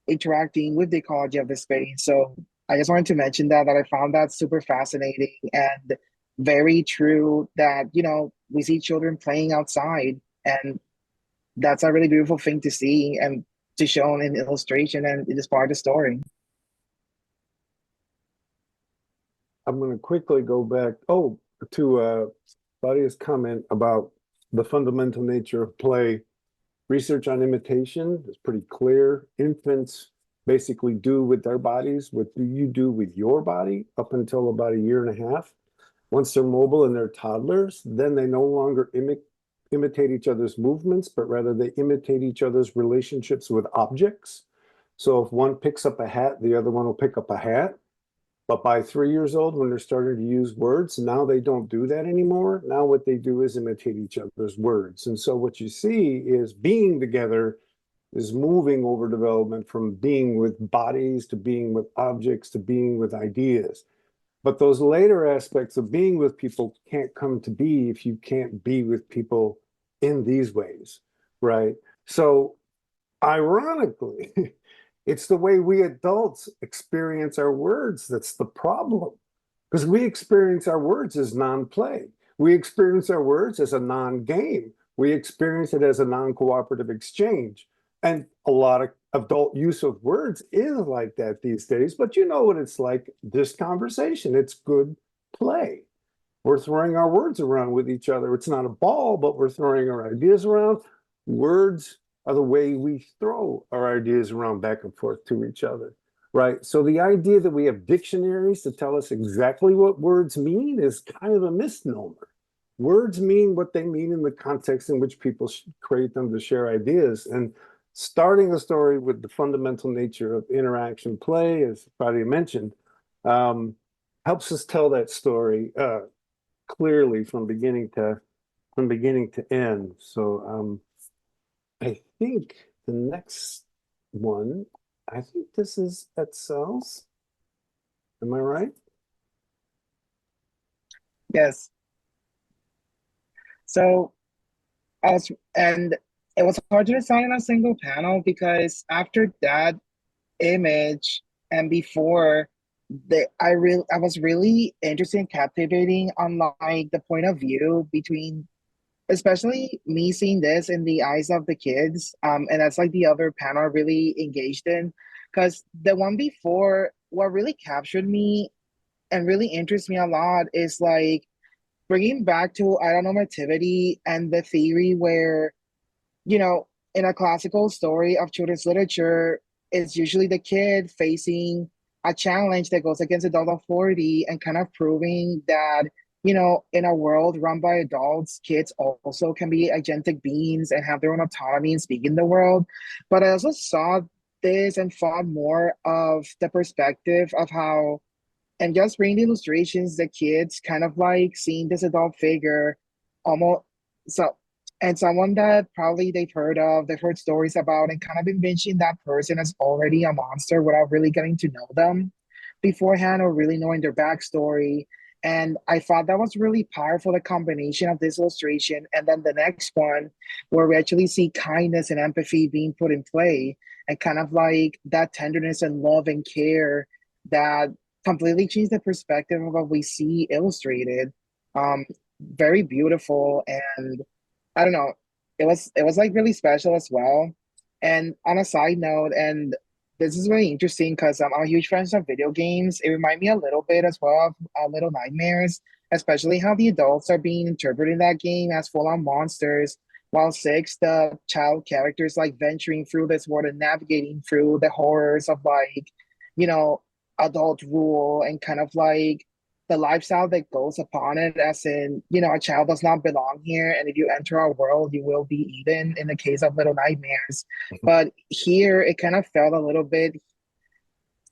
interacting with the ecology of the space? So I just wanted to mention that I found that super fascinating and very true. That we see children playing outside, and that's a really beautiful thing to see and to show in illustration, and it is part of the story. I'm going to quickly go back to Claudia's comment about the fundamental nature of play. Research on imitation is pretty clear. Infants basically do with their bodies what do you do with your body up until about 1.5 years. Once they're mobile and they're toddlers, then they no longer imitate each other's movements, but rather they imitate each other's relationships with objects. So if one picks up a hat, the other one will pick up a hat. But by 3 years old, when they're starting to use words, now they don't do that anymore. Now what they do is imitate each other's words. And so what you see is being together is moving over development from being with bodies to being with objects to being with ideas. But those later aspects of being with people can't come to be if you can't be with people in these ways, right? So ironically, it's the way we adults experience our words that's the problem. Because we experience our words as non-play. We experience our words as a non-game. We experience it as a non-cooperative exchange. And a lot of adult use of words is like that these days. But you know what it's like, this conversation. It's good play. We're throwing our words around with each other. It's not a ball, but we're throwing our ideas around. Words are the way we throw our ideas around back and forth to each other, right? So the idea that we have dictionaries to tell us exactly what words mean is kind of a misnomer. Words mean what they mean in the context in which people create them to share ideas. And starting a story with the fundamental nature of interaction play, as Farhia mentioned, helps us tell that story clearly from beginning to end. So I think the next one, I think this is Edcel's. Am I right? Yes. So and it was hard to decide on a single panel because after that image and before I was really interested in captivating on like the point of view between, especially me seeing this in the eyes of the kids, and that's like the other panel I really engaged in, because the one before, what really captured me and really interests me a lot is like bringing back to heteronormativity and the theory where, you know, in a classical story of children's literature, it's usually the kid facing a challenge that goes against adult authority and kind of proving that, you know, in a world run by adults, kids also can be agentic beings and have their own autonomy and speak in the world. But I also saw this and thought more of the perspective of how, and just reading the illustrations, the kids kind of like seeing this adult figure almost so, and someone that probably they've heard stories about, and kind of envisioning that person as already a monster without really getting to know them beforehand or really knowing their backstory. And I thought that was really powerful, the combination of this illustration and then the next one, where we actually see kindness and empathy being put in play, and kind of like that tenderness and love and care that completely changed the perspective of what we see illustrated. Very beautiful, and I don't know, it was like really special as well. And on a side note, and this is really interesting because I'm a huge fan of video games. It reminded me a little bit as well of Little Nightmares, especially how the adults are being interpreted in that game as full-on monsters, while Six, the child characters, like venturing through this world and navigating through the horrors of like, you know, adult rule and kind of like the lifestyle that goes upon it, as in, you know, a child does not belong here, and if you enter our world you will be eaten, in the case of Little Nightmares. But here it kind of felt a little bit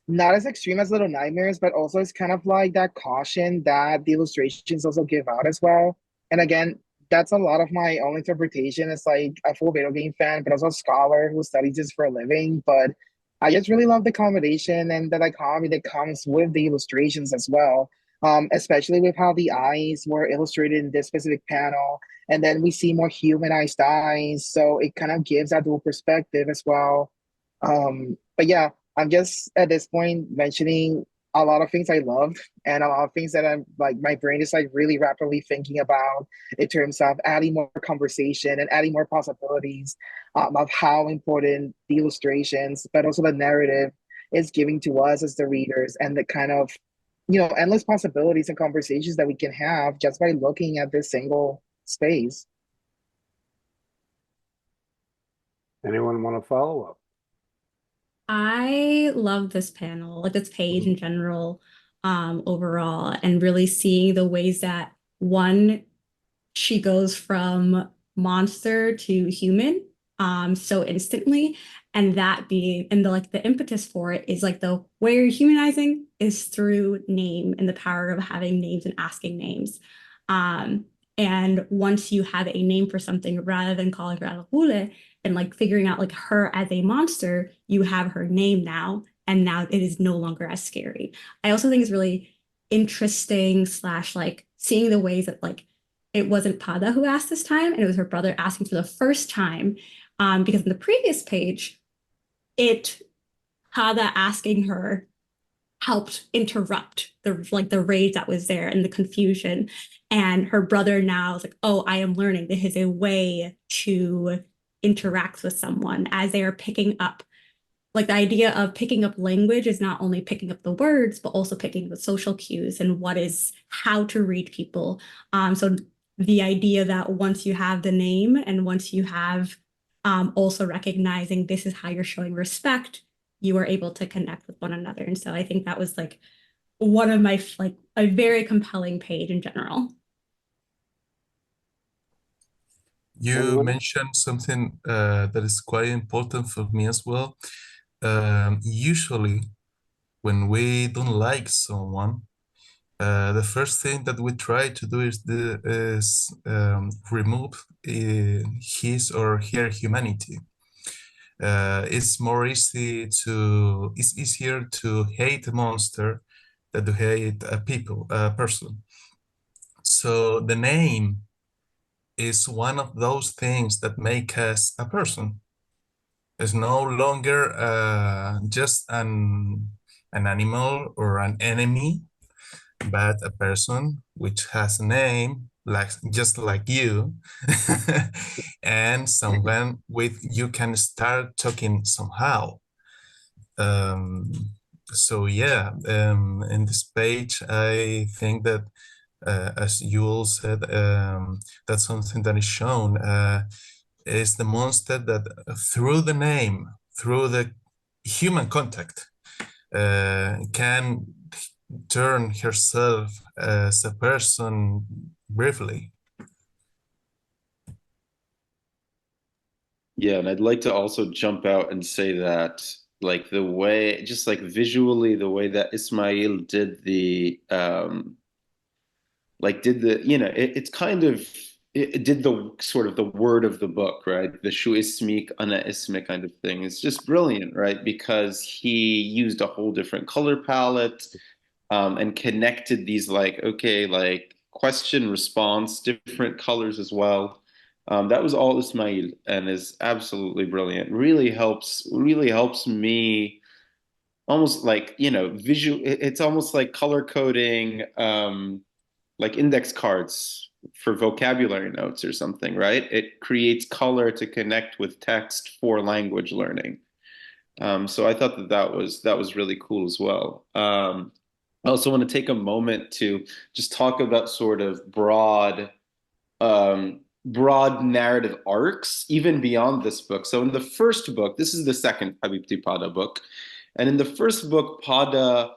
not as extreme as Little Nightmares, but also it's kind of like that caution that the illustrations also give out as well. And again, that's a lot of my own interpretation. It's like a full video game fan, but also a scholar who studies this for a living. But I just really love the combination and the dichotomy that comes with the illustrations as well. Especially with how the eyes were illustrated in this specific panel. And then we see more humanized eyes. So it kind of gives that dual perspective as well. But yeah, I'm just at this point mentioning a lot of things I love and a lot of things that I'm like, my brain is like really rapidly thinking about in terms of adding more conversation and adding more possibilities, of how important the illustrations, but also the narrative is giving to us as the readers, and the kind of, you know, endless possibilities and conversations that we can have just by looking at this single space. Anyone want to follow up? I love this panel, like this page in general, overall, and really seeing the ways that one, she goes from monster to human, so instantly, and that being, and the like the impetus for it is like the way you're humanizing is through name and the power of having names and asking names. And once you have a name for something, rather than calling her Alhule and like figuring out like her as a monster, you have her name now, and now it is no longer as scary. I also think it's really interesting slash like seeing the ways that like it wasn't Pada who asked this time, and it was her brother asking for the first time. Because in the previous page, Pada asking her helped interrupt the rage that was there and the confusion. And her brother now is like, oh, I am learning. This is a way to interact with someone as they are picking up like the idea of picking up language is not only picking up the words, but also picking up the social cues and how to read people. So the idea that once you have the name and once you have also recognizing this is how you're showing respect, you are able to connect with one another. And so I think that was like one of my, like a very compelling page in general. You mentioned something that is quite important for me as well. Usually, when we don't like someone, the first thing that we try to do is remove his or her humanity. It's easier to hate a monster than to hate a person. So the name is one of those things that make us a person. It's no longer just an animal or an enemy, but a person which has a name, just like you, and someone with you can start talking somehow. So yeah, in this page, I think that as you all said, that's something that is shown is the monster that through the name, through the human contact, can turn herself as a person briefly. Yeah, and I'd like to also jump out and say that, like the way, just like visually, the way that Ismael did it's kind of, it did the sort of the word of the book, right? The Shou ismeek, ana isme kind of thing. It's just brilliant, right? Because he used a whole different color palette, and connected these like question response, different colors as well. That was all Ismail and is absolutely brilliant. Really helps me almost like, visual. It's almost like color coding, like index cards for vocabulary notes or something, right? It creates color to connect with text for language learning. So I thought that was really cool as well. I also want to take a moment to just talk about sort of broad narrative arcs, even beyond this book. So in the first book, this is the second Habibti Pada book, and in the first book, Pada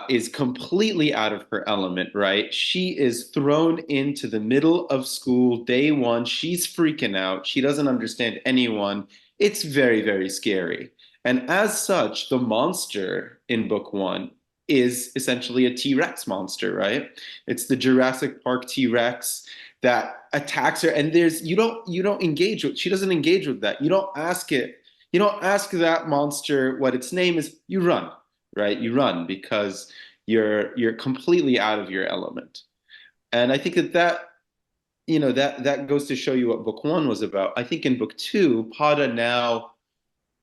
is completely out of her element, right? She is thrown into the middle of school, day one. She's freaking out. She doesn't understand anyone. It's very, very scary. And as such, the monster in book one is essentially a T-Rex monster, right? It's the Jurassic Park T-Rex that attacks her. And you don't engage with, she doesn't engage with that. You don't ask that monster what its name is. You run, right? You run because you're completely out of your element. And I think that goes to show you what book one was about. I think in book two, Pada now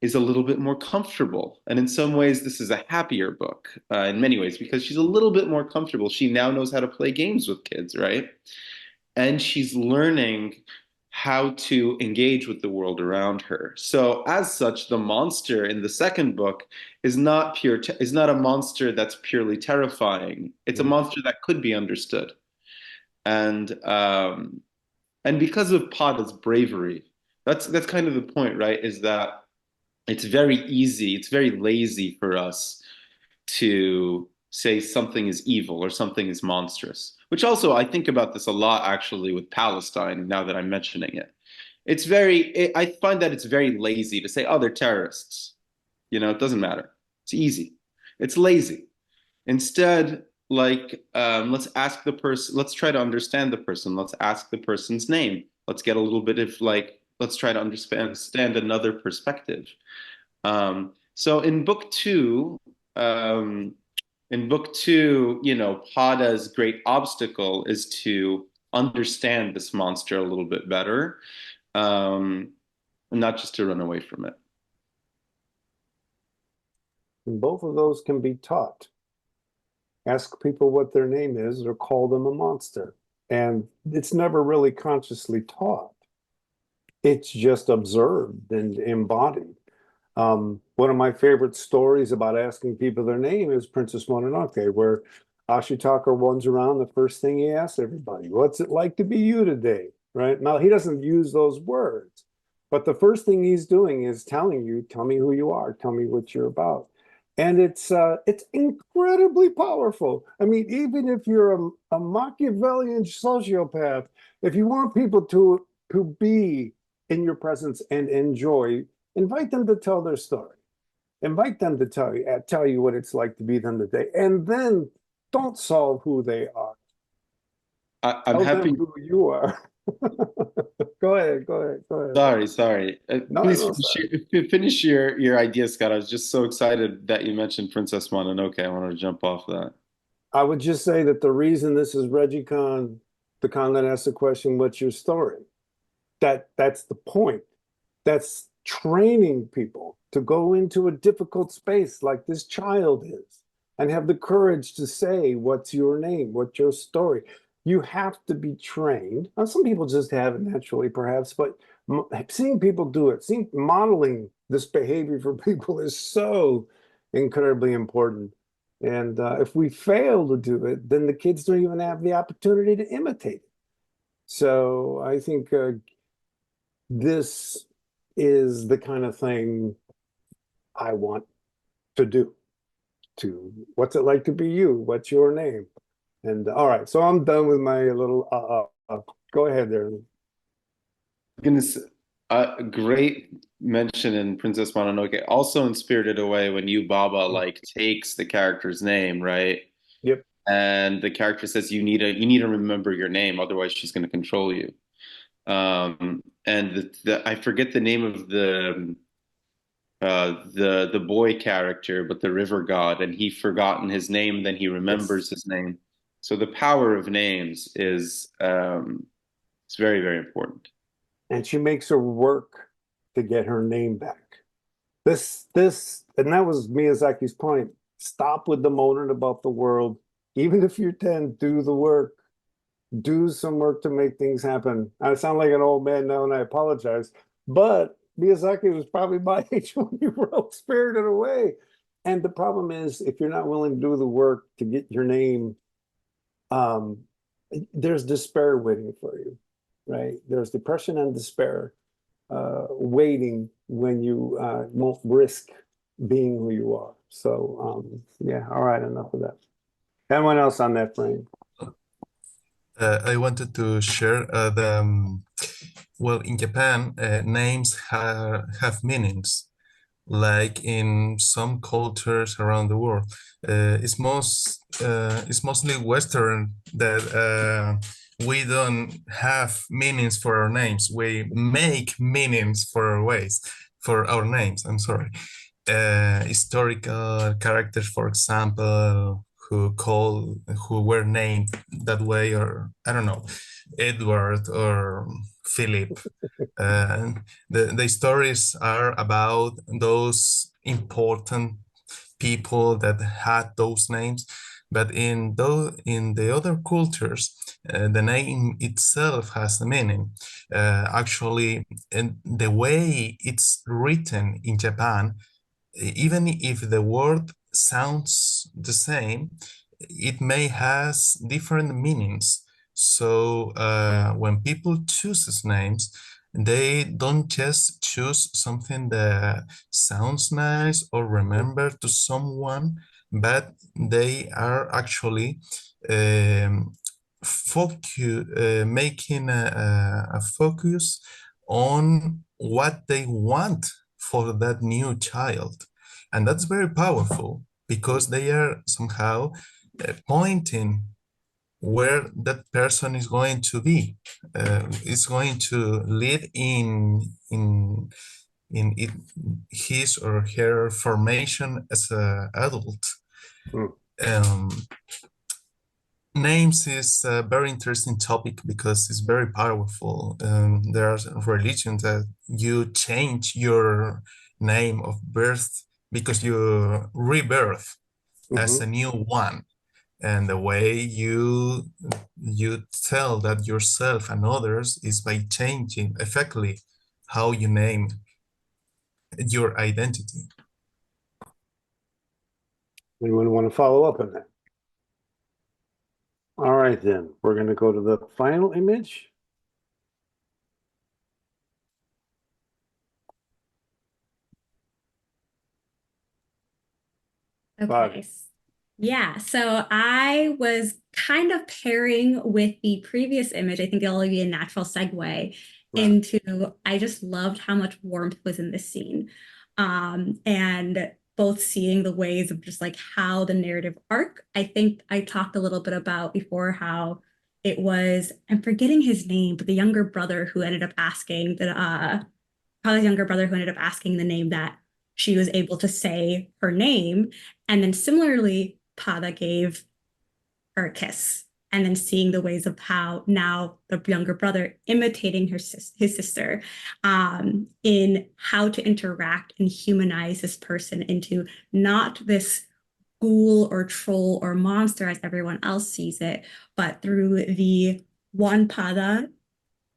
is a little bit more comfortable. And in some ways, this is a happier book in many ways because she's a little bit more comfortable. She now knows how to play games with kids, right? And she's learning how to engage with the world around her. So as such, the monster in the second book is not a monster that's purely terrifying. It's a monster that could be understood. And because of Pada's bravery, that's kind of the point, right? Is that it's very easy, it's very lazy for us to say something is evil or something is monstrous, which also I think about this a lot actually with Palestine now that I'm mentioning it. I find that it's very lazy to say, oh, they're terrorists. It doesn't matter. It's easy. It's lazy. Instead, let's ask the person, let's try to understand the person. Let's ask the person's name. Let's get a little bit of let's try to understand another perspective. So in book two, Pada's great obstacle is to understand this monster a little bit better, not just to run away from it. And both of those can be taught. Ask people what their name is or call them a monster. And it's never really consciously taught. It's just observed and embodied. One of my favorite stories about asking people their name is Princess Mononoke, where Ashitaka runs around. The first thing he asks everybody, what's it like to be you today? Right? Now, he doesn't use those words, but the first thing he's doing is telling you, tell me who you are, tell me what you're about. And it's incredibly powerful. I mean, even if you're a Machiavellian sociopath, if you want people to be in your presence and enjoy, invite them to tell their story. Invite them to tell you what it's like to be them today, and then don't solve who they are. I'm Tell happy. them who you are. Go ahead. Sorry. No, Please no, finish your idea, Scott. I was just so excited that you mentioned Princess Mononoke. I wanted to jump off that. I would just say that the reason this is ReggieCon, the con that asks the question, what's your story? That's the point. That's training people to go into a difficult space like this child is and have the courage to say, what's your name? What's your story? You have to be trained. Now, some people just have it naturally, perhaps, but seeing people do it, seeing modeling this behavior for people is so incredibly important. And if we fail to do it, then the kids don't even have the opportunity to imitate it. So I think this is the kind of thing I want to do. To what's it like to be you? What's your name? And all right, so I'm done with my little go ahead there. Goodness, a great mention in Princess Mononoke, also in Spirited Away when Yubaba like takes the character's name, right? Yep. And the character says you need to remember your name, otherwise she's going to control you. And I forget the name of the boy character, but the river god, and he forgotten his name, then he remembers his name. So the power of names is it's very, very important. And she makes her work to get her name back. This, and that was Miyazaki's point. Stop with the moaning about the world. Even if you're 10, do the work. Do some work to make things happen. I sound like an old man now, and I apologize. But Miyazaki was probably my age when he wrote Spirited Away. And the problem is, if you're not willing to do the work to get your name, there's despair waiting for you, right? There's depression and despair waiting when you won't risk being who you are. So, yeah, all right, enough of that. Anyone else on that frame? I wanted to share well, in Japan, names have meanings. Like in some cultures around the world, it's mostly Western that we don't have meanings for our names. We make meanings for our names. I'm sorry. Historical characters, for example, who were named that way, or I don't know, Edward or Philip. The stories are about those important people that had those names, but in the other cultures, the name itself has a meaning. Actually, and the way it's written in Japan, even if the word sounds the same, it may has different meanings. So when people choose names, they don't just choose something that sounds nice or remember to someone, but they are actually making a focus on what they want for that new child. And that's very powerful because they are somehow pointing where that person is going to be, is going to lead in his or her formation as an adult. Names is a very interesting topic because it's very powerful. There are religions that you change your name of birth because you rebirth as a new one. And the way you tell that yourself and others is by changing effectively how you name. your identity. Anyone want to follow up on that? All right, then. We're going to go to the final image. Okay. Yeah, so I was kind of pairing with the previous image. I think it'll be a natural segue into, I just loved how much warmth was in this scene. And both seeing the ways of just like how the narrative arc, I think I talked a little bit about before how it was, I'm forgetting his name, but the younger brother who ended up asking that, probably the younger brother who ended up asking the name that she was able to say her name. And then similarly, Pada gave her a kiss. And then seeing the ways of how now the younger brother imitating his sister in how to interact and humanize this person into not this ghoul or troll or monster as everyone else sees it, but through the one Pada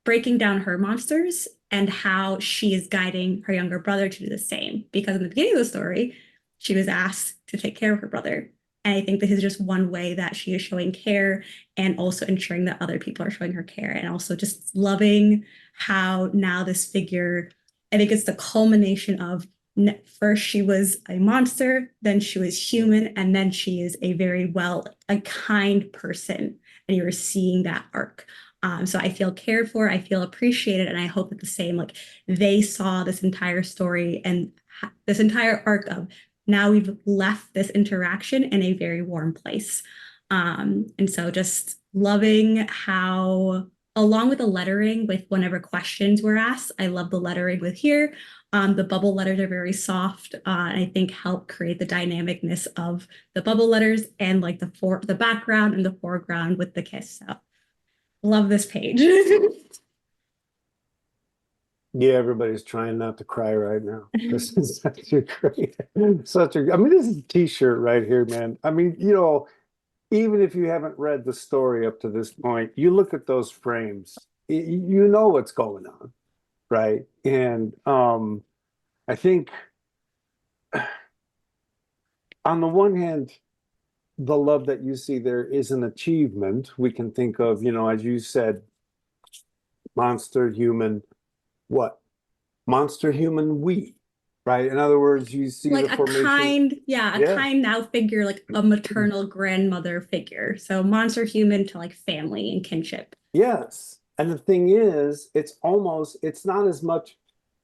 breaking down her monsters and how she is guiding her younger brother to do the same. Because in the beginning of the story, she was asked to take care of her brother. And I think this is just one way that she is showing care and also ensuring that other people are showing her care, and also just loving how now this figure, I think it's the culmination of first she was a monster, then she was human, and then she is a a kind person. And you are seeing that arc. So I feel cared for, I feel appreciated, and I hope that the same, like they saw this entire story and this entire arc of now we've left this interaction in a very warm place. And so just loving how, along with the lettering with whenever questions were asked, I love the lettering with here. The bubble letters are very soft, and I think help create the dynamicness of the bubble letters and like the background and the foreground with the kiss. So love this page. Yeah, everybody's trying not to cry right now. This is such a great, I mean, this is a t-shirt right here, man. I mean, you know, even if you haven't read the story up to this point, you look at those frames, you know what's going on, right? And I think on the one hand, the love that you see there is an achievement. We can think of, you know, as you said, monster, human, what? Monster, human, we, right? In other words, you see like the formation. kind now figure, like a maternal grandmother figure. So monster, human to like family and kinship. Yes. And the thing is, it's not as much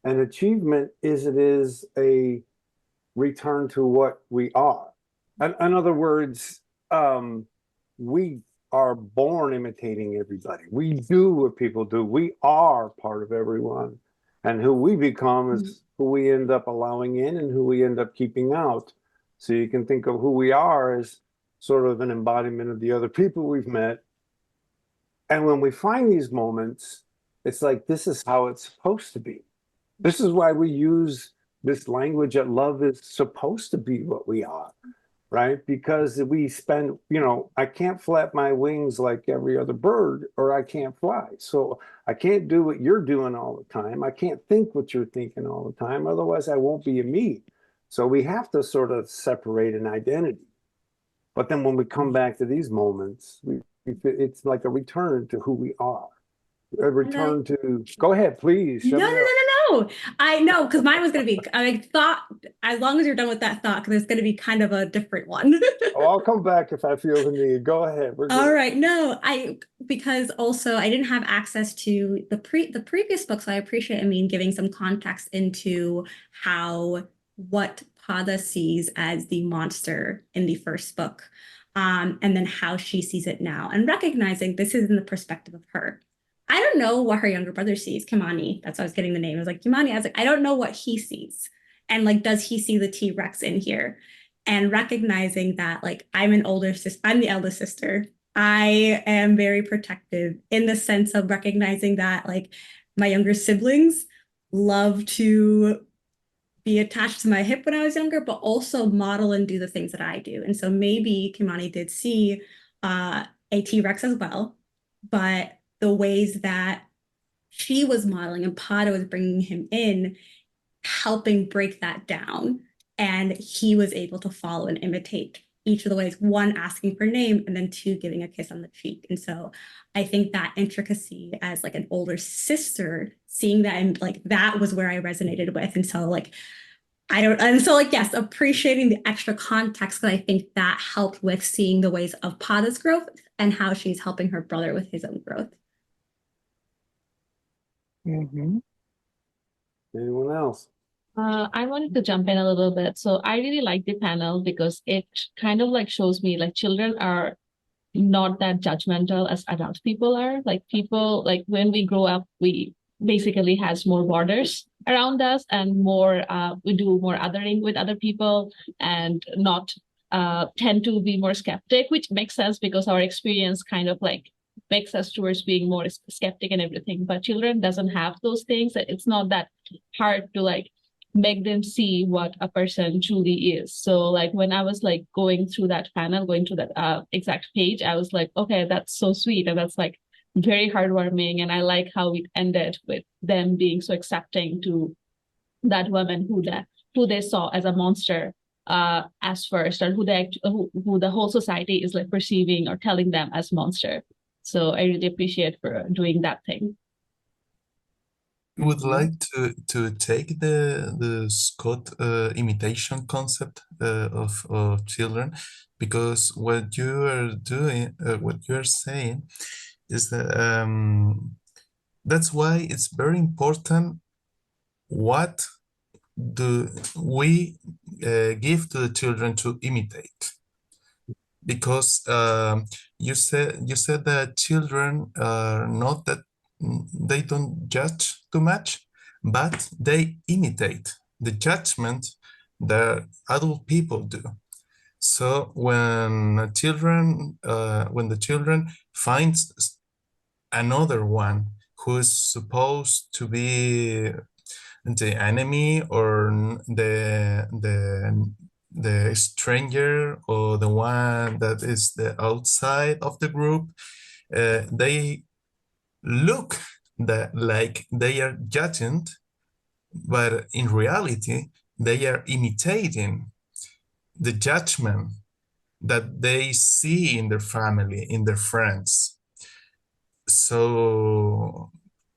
an achievement as it is a return to what we are. In other words, we are born imitating everybody. We do what people do. We are part of everyone. And who we become is who we end up allowing in and who we end up keeping out. So you can think of who we are as sort of an embodiment of the other people we've met. And when we find these moments, it's like, this is how it's supposed to be. This is why we use this language that love is supposed to be what we are. Right? Because we spend, you know, I can't flap my wings like every other bird, or I can't fly. So I can't do what you're doing all the time. I can't think what you're thinking all the time. Otherwise, I won't be a me. So we have to sort of separate an identity. But then when we come back to these moments, it's like a return to who we are. A return to, go ahead, please. No. I know, because mine was going to be, I thought, as long as you're done with that thought, because it's going to be kind of a different one. Oh, I'll come back if I feel the need. Go ahead. All right. No, because also I didn't have access to the previous book, so I appreciate Ameen giving some context into what Pada sees as the monster in the first book, and then how she sees it now, and recognizing this is in the perspective of her. I don't know what her younger brother sees, Kimani. That's why I was getting the name. I was like, Kimani. I was like, I don't know what he sees. And like, does he see the T-Rex in here? And recognizing that, like, I'm the eldest sister. I am very protective in the sense of recognizing that, like, my younger siblings love to be attached to my hip when I was younger, but also model and do the things that I do. And so maybe Kimani did see a T-Rex as well, but the ways that she was modeling and Pada was bringing him in helping break that down. And he was able to follow and imitate each of the ways, one, asking for name, and then two, giving a kiss on the cheek. And so I think that intricacy as like an older sister, seeing that, and like that was where I resonated with. And so like, yes, appreciating the extra context, because I think that helped with seeing the ways of Pada's growth and how she's helping her brother with his own growth. Mm-hmm. Anyone else? I wanted to jump in a little bit. So I really like the panel because it kind of like shows me like children are not that judgmental as adult people are. Like people, like when we grow up, we basically has more borders around us and more, we do more othering with other people and not tend to be more skeptic, which makes sense because our experience kind of like makes us towards being more skeptic and everything. But children doesn't have those things. It's not that hard to like make them see what a person truly is. So like when I was like going through that panel, going through that exact page, I was like, okay, that's so sweet. And that's like very heartwarming. And I like how it ended with them being so accepting to that woman who they saw as a monster as first, or who the whole society is like perceiving or telling them as monster. So I really appreciate for doing that thing. Would like to take the Scott imitation concept of children, because what you are doing, what you are saying, is that that's why it's very important what do we give to the children to imitate. Because you said that children are not that, they don't judge too much, but they imitate the judgment that adult people do. So when the children finds another one who is supposed to be the enemy or the stranger or the one that is the outside of the group, they look that like they are judging, but in reality, they are imitating the judgment that they see in their family, in their friends. So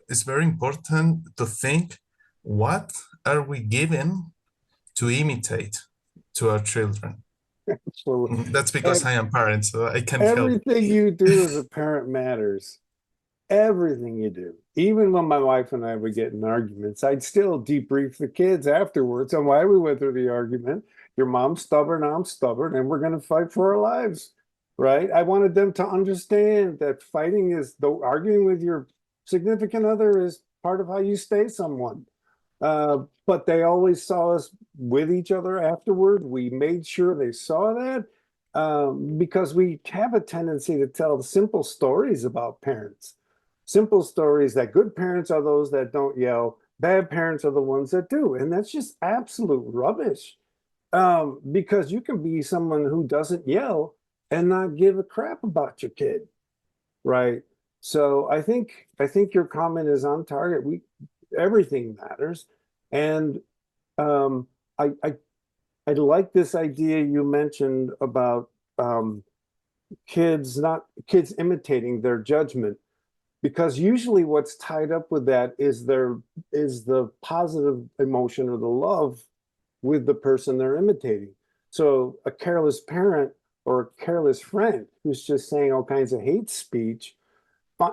it's very important to think, what are we given to imitate to our children? Absolutely. That's because I am parent, so I can't help. Everything you do as a parent matters. Everything you do. Even when my wife and I would get in arguments, I'd still debrief the kids afterwards on why we went through the argument. Your mom's stubborn, I'm stubborn, and we're going to fight for our lives, right? I wanted them to understand that fighting is, though arguing with your significant other is part of how you stay someone. But they always saw us with each other afterward. We made sure they saw that because we have a tendency to tell simple stories about parents. Simple stories that good parents are those that don't yell, bad parents are the ones that do. And that's just absolute rubbish. Because you can be someone who doesn't yell and not give a crap about your kid, right? So I think your comment is on target. Everything matters. And I like this idea you mentioned about kids imitating their judgment, because usually what's tied up with that is the positive emotion or the love with the person they're imitating. So a careless parent or a careless friend who's just saying all kinds of hate speech,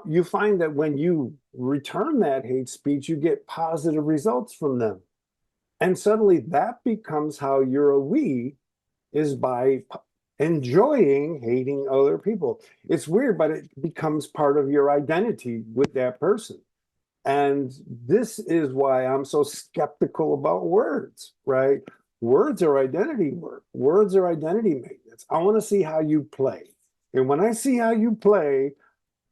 you find that when you return that hate speech, you get positive results from them. And suddenly that becomes how you're a we, is by enjoying hating other people. It's weird, but it becomes part of your identity with that person. And this is why I'm so skeptical about words, right? Words are identity work. Words are identity maintenance. I want to see how you play. And when I see how you play,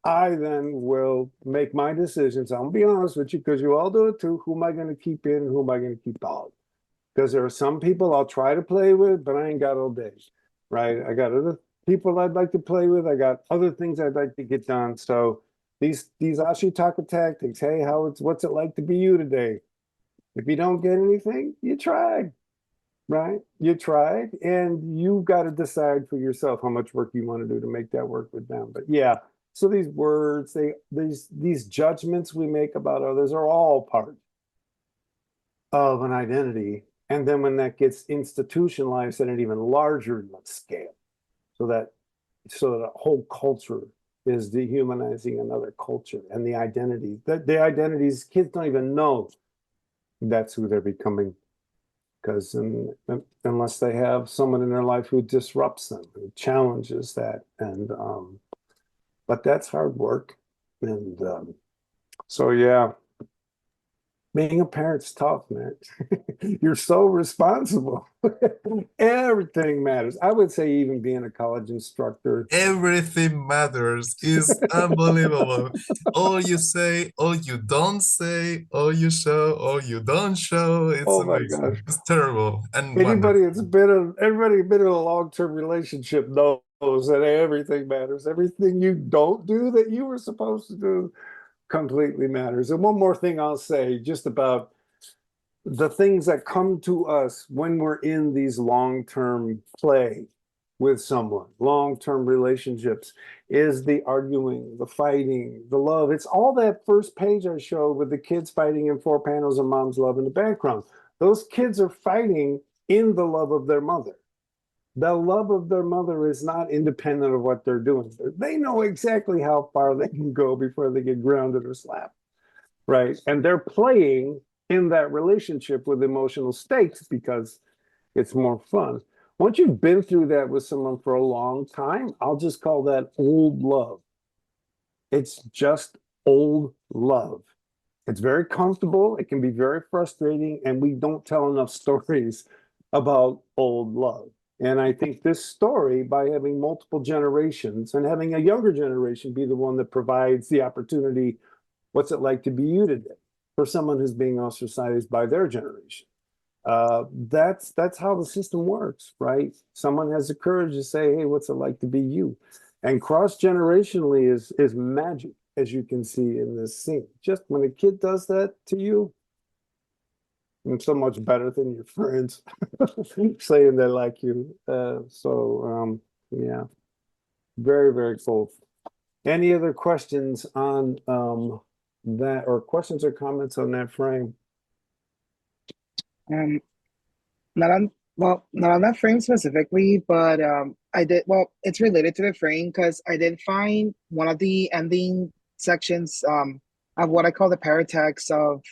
I then will make my decisions. I'll be honest with you, because you all do it too. Who am I going to keep in? Who am I going to keep out? Because there are some people I'll try to play with, but I ain't got all day, right? I got other people I'd like to play with. I got other things I'd like to get done. So these Ashitaka tactics, hey, what's it like to be you today? If you don't get anything, you tried, right? You tried, and you've got to decide for yourself how much work you want to do to make that work with them. But yeah, so these words, these judgments we make about others are all part of an identity. And then when that gets institutionalized at an even larger scale, so that the whole culture is dehumanizing another culture, and the identities, kids don't even know that's who they're becoming, because unless they have someone in their life who disrupts them, who challenges that, and but that's hard work, and so yeah, being a parent's tough, man. You're so responsible. Everything matters. I would say even being a college instructor. Everything matters. It's unbelievable. All you say, all you don't say, all you show, all you don't show. It's Oh my amazing. gosh. It's terrible and Everybody wonderful. been in a long-term relationship knows that everything matters. Everything you don't do that you were supposed to do completely matters. And one more thing I'll say just about the things that come to us when we're in these long-term play with someone, long-term relationships, is the arguing, the fighting, the love. It's all that first page I showed with the kids fighting in 4 panels of mom's love in the background. Those kids are fighting in the love of their mother. The love of their mother is not independent of what they're doing. They know exactly how far they can go before they get grounded or slapped, right? And they're playing in that relationship with emotional stakes because it's more fun. Once you've been through that with someone for a long time, I'll just call that old love. It's just old love. It's very comfortable. It can be very frustrating, and we don't tell enough stories about old love. And I think this story, by having multiple generations and having a younger generation be the one that provides the opportunity, what's it like to be you today, for someone who's being ostracized by their generation. That's how the system works, right? Someone has the courage to say, "Hey, what's it like to be you?" And cross generationally is magic, as you can see in this scene. Just when a kid does that to you, it's so much better than your friends saying they like you. Yeah, very, very cool. Any other questions on that, or questions or comments on that frame? Um, not on that frame specifically, but it's related to the frame because I did find one of the ending sections of what I call the paratext of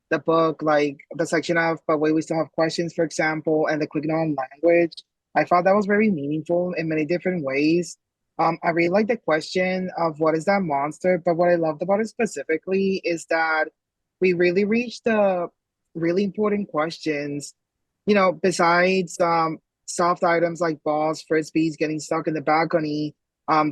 the book, like the section of "But wait, we still have questions," for example, and the quick note on language. I thought that was very meaningful in many different ways. I really like the question of what is that monster, but what I loved about it specifically is that we really reached the really important questions, besides soft items like balls, frisbees getting stuck in the balcony.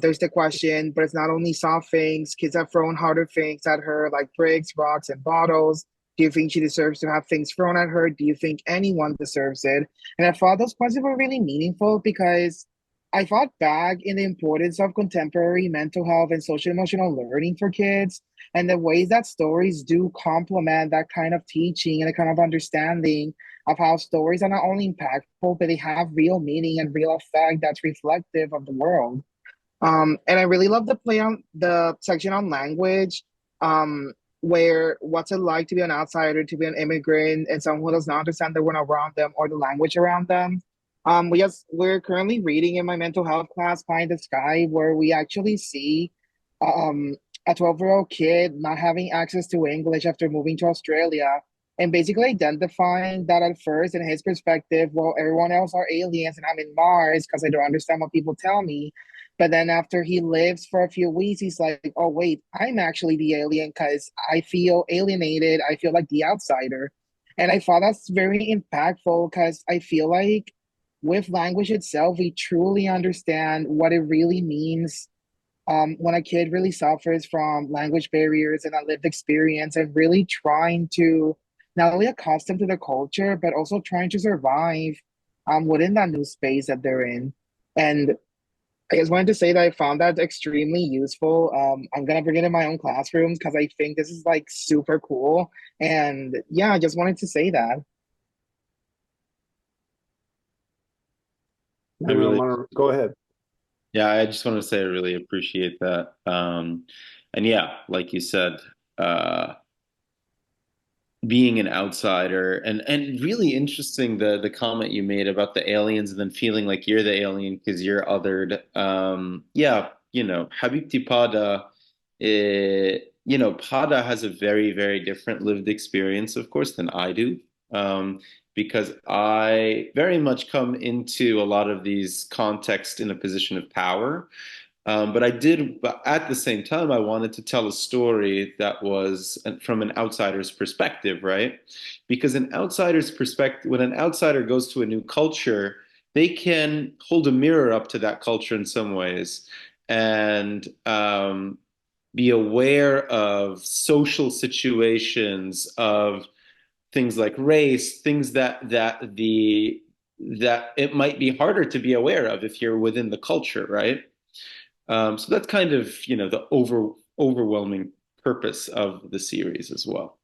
There's the question, but it's not only soft things. Kids have thrown harder things at her, like bricks, rocks, and bottles. Do you think she deserves to have things thrown at her? Do you think anyone deserves it? And I thought those questions were really meaningful because I thought back in the importance of contemporary mental health and social emotional learning for kids, and the ways that stories do complement that kind of teaching and a kind of understanding of how stories are not only impactful, but they have real meaning and real effect that's reflective of the world. And I really love the play on the section on language, where what's it like to be an outsider, to be an immigrant, and someone who does not understand the world around them or the language around them. We're currently reading in my mental health class, Pie in the Sky, where we actually see um, a 12-year-old kid not having access to English after moving to Australia, and basically identifying that at first, in his perspective, well, everyone else are aliens and I'm in Mars because I don't understand what people tell me. But then after he lives for a few weeks, he's like, oh, wait, I'm actually the alien because I feel alienated. I feel like the outsider. And I thought that's very impactful because I feel like with language itself, we truly understand what it really means when a kid really suffers from language barriers and a lived experience and really trying to not only accustom to the culture, but also trying to survive within that new space that they're in. And I just wanted to say that I found that extremely useful. I'm gonna bring it in my own classrooms because I think this is like super cool. And yeah, I just wanted to say that. I really, Go ahead. yeah, I just want to say I really appreciate that. And yeah, like you said, uh, being an outsider and really interesting the comment you made about the aliens and then feeling like you're the alien because you're othered. Yeah, Habibti Pada, Pada has a very, very different lived experience, of course, than I do. Because I very much come into a lot of these contexts in a position of power. But at the same time, I wanted to tell a story that was from an outsider's perspective, right? Because an outsider's perspective, when an outsider goes to a new culture, they can hold a mirror up to that culture in some ways and be aware of social situations, of things like race, things that it might be harder to be aware of if you're within the culture, right? So that's kind of, the overwhelming purpose of the series as well.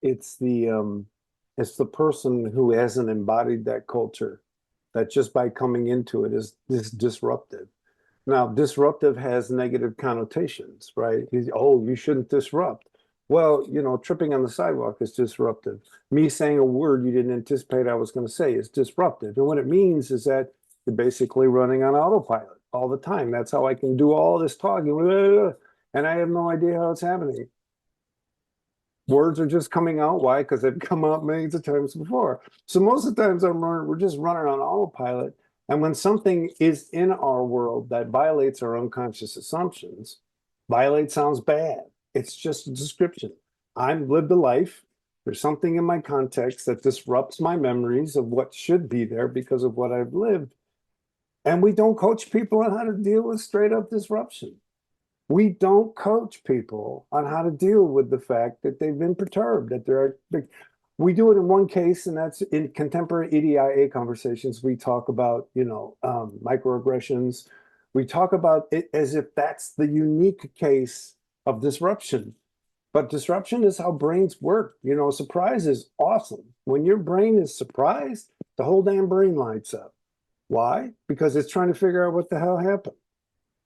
It's the person who hasn't embodied that culture that just by coming into it is disruptive. Now, disruptive has negative connotations, right? Oh, you shouldn't disrupt. Well, tripping on the sidewalk is disruptive. Me saying a word you didn't anticipate I was going to say is disruptive. And what it means is that you're basically running on autopilot all the time. That's how I can do all this talking, and I have no idea how it's happening. Words are just coming out. Why? Because they've come out millions of times before. So most of the times we're just running on autopilot. And when something is in our world that violates our unconscious assumptions, violate sounds bad. It's just a description. I've lived a life. There's something in my context that disrupts my memories of what should be there because of what I've lived. And we don't coach people on how to deal with straight up disruption. We don't coach people on how to deal with the fact that they've been perturbed, that they're we do it in one case, and that's in contemporary EDIA conversations. We talk about, microaggressions. We talk about it as if that's the unique case of disruption. But disruption is how brains work. Surprise is awesome. When your brain is surprised, the whole damn brain lights up. Why? Because it's trying to figure out what the hell happened.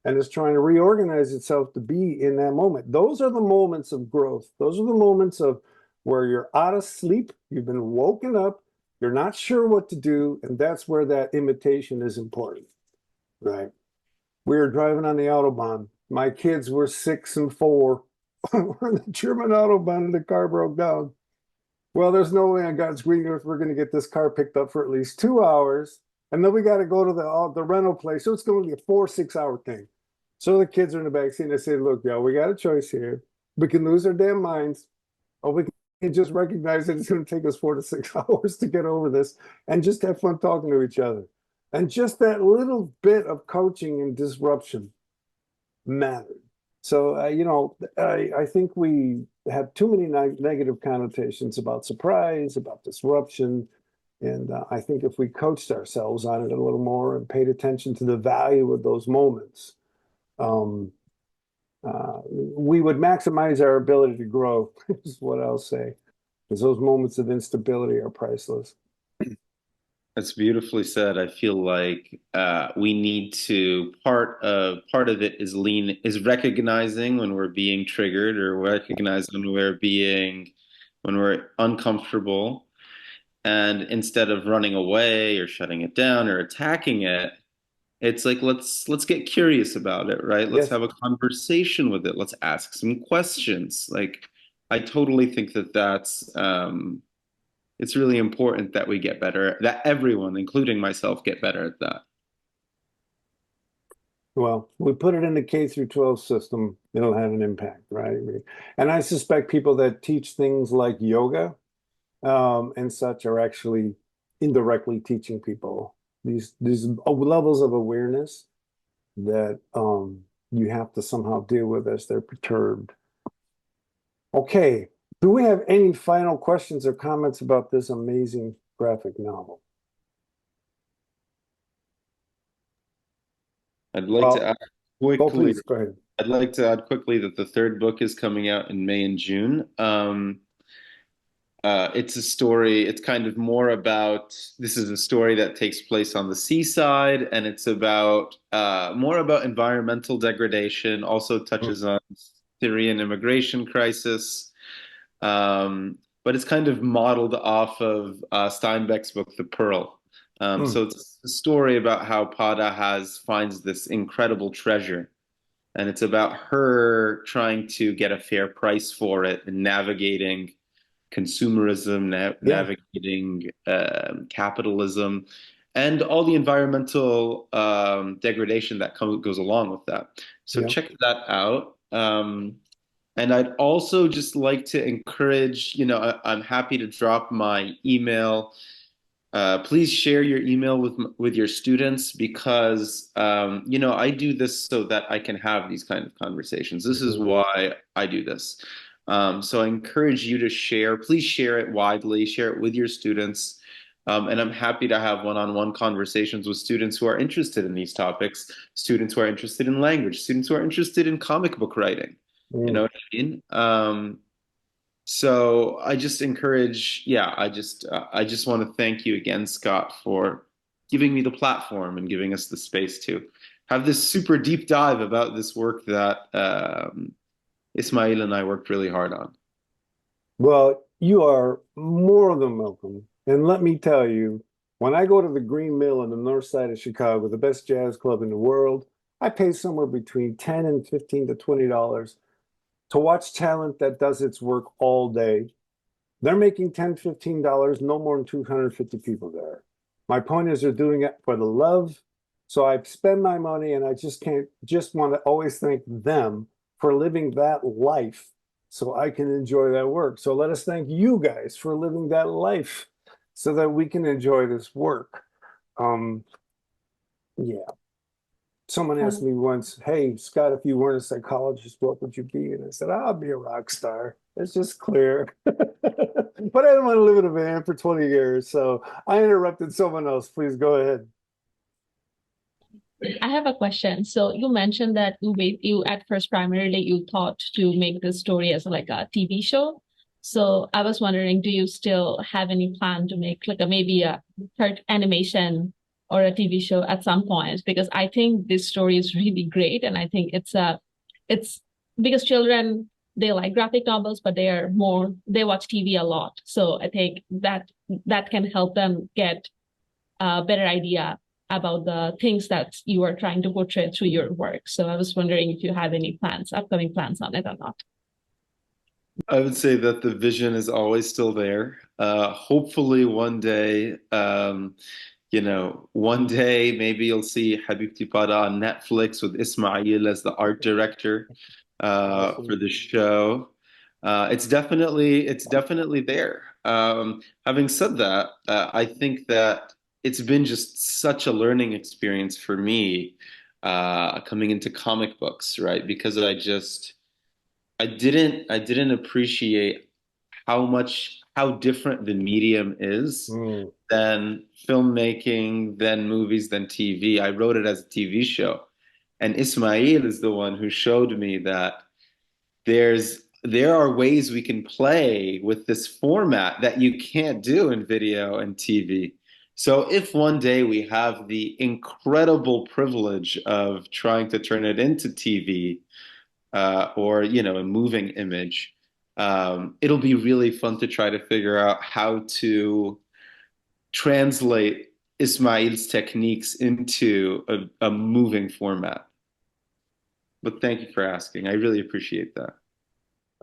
And it's trying to reorganize itself to be in that moment. Those are the moments of growth. Those are the moments of where you're out of sleep, you've been woken up, you're not sure what to do, and that's where that imitation is important, right? We were driving on the Autobahn. My kids were 6 and 4. We're in the German Autobahn and the car broke down. Well, there's no way on God's green earth we're going to get this car picked up for at least 2 hours. And then we got to go to the rental place. So it's going to be a 4-6 hour thing. So the kids are in the back seat and they say, look, y'all, we got a choice here. We can lose our damn minds, or we can just recognize that it's going to take us 4 to 6 hours to get over this and just have fun talking to each other. And just that little bit of coaching and disruption mattered. So, I think we have too many negative connotations about surprise, about disruption. And I think if we coached ourselves on it a little more and paid attention to the value of those moments, we would maximize our ability to grow, is what I'll say, because those moments of instability are priceless. That's beautifully said. I feel like we need to part of it is recognizing when we're being triggered, or recognize when we're uncomfortable, and instead of running away or shutting it down or attacking it, it's like let's get curious about it, right? Let's have a conversation with it. Let's ask some questions. Like, I totally think that's it's really important that we get better, that everyone, including myself, get better at that. Well, we put it in the K through 12 system, it'll have an impact, right? And I suspect people that teach things like yoga and such are actually indirectly teaching people these levels of awareness that you have to somehow deal with as they're perturbed. Okay, do we have any final questions or comments about this amazing graphic novel? I'd like to add Go, quickly. please, go ahead. I'd like to add quickly that the third book is coming out in May and June. It's a story, it's kind of more about, this is a story that takes place on the seaside, and it's about more about environmental degradation, also touches on Syrian immigration crisis. But it's kind of modeled off of Steinbeck's book, The Pearl. So it's a story about how Pada finds this incredible treasure, and it's about her trying to get a fair price for it and navigating consumerism, navigating capitalism, and all the environmental degradation that goes along with that. So check that out. And I'd also just like to encourage, I'm happy to drop my email. Please share your email with your students, because I do this so that I can have these kind of conversations. This is why I do this. So I encourage you to share. Please share it widely, share it with your students. And I'm happy to have one-on-one conversations with students who are interested in these topics, students who are interested in language, students who are interested in comic book writing. You know what I mean? So I just encourage, I just want to thank you again, Scott, for giving me the platform and giving us the space to have this super deep dive about this work that Ismael and I worked really hard on. Well, you are more than welcome. And let me tell you, when I go to the Green Mill on the north side of Chicago, the best jazz club in the world, I pay somewhere between $10 and $15 to $20 to watch talent that does its work all day. They're making $10, $15, no more than 250 people there. My point is they're doing it for the love. So I spend my money, and I just want to always thank them for living that life so I can enjoy that work. So let us thank you guys for living that life so that we can enjoy this work. Someone asked me once, hey, Scott, if you weren't a psychologist, what would you be? And I said, I'll be a rock star. It's just clear. But I didn't want to live in a van for 20 years. So I interrupted someone else. Please go ahead. I have a question. So you mentioned that you at first primarily you thought to make this story as like a TV show. So I was wondering, do you still have any plan to make like maybe a third animation or a TV show at some point? Because I think this story is really great, and I think it's because children, they like graphic novels, but they watch TV a lot. So I think that can help them get a better idea about the things that you are trying to portray through your work. So I was wondering if you have any upcoming plans on it or not. I would say that the vision is always still there. Hopefully one day, one day maybe you'll see Habibti Pada on Netflix with Ismael as the art director for the show. It's definitely there. Having said that, I think that it's been just such a learning experience for me coming into comic books, right? Because I didn't appreciate how different the medium is than filmmaking, than movies, than TV. I wrote it as a TV show, and Ismael is the one who showed me that there are ways we can play with this format that you can't do in video and TV. So if one day we have the incredible privilege of trying to turn it into TV, or a moving image, it'll be really fun to try to figure out how to translate Ismael's techniques into a moving format. But thank you for asking. I really appreciate that.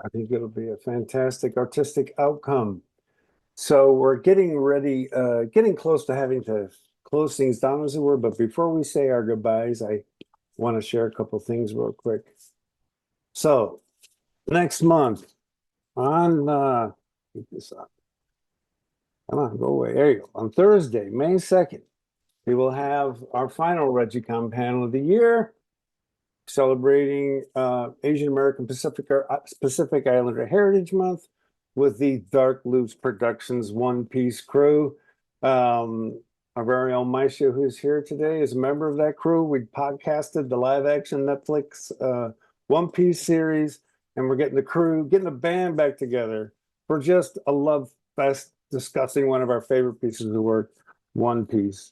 I think it'll be a fantastic artistic outcome. So we're getting ready, getting close to having to close things down, as it were. But before we say our goodbyes, I want to share a couple things real quick. So next month on, keep this up. Come on, go away. There you go. On Thursday, May 2nd, we will have our final ReggieCon panel of the year, celebrating Asian American Pacific Islander Heritage Month with the Dark Loops Productions One Piece crew. Our very own Maisha, who's here today, is a member of that crew. We podcasted the live action Netflix One Piece series, and we're getting the band back together for just a love fest discussing one of our favorite pieces of work, One Piece.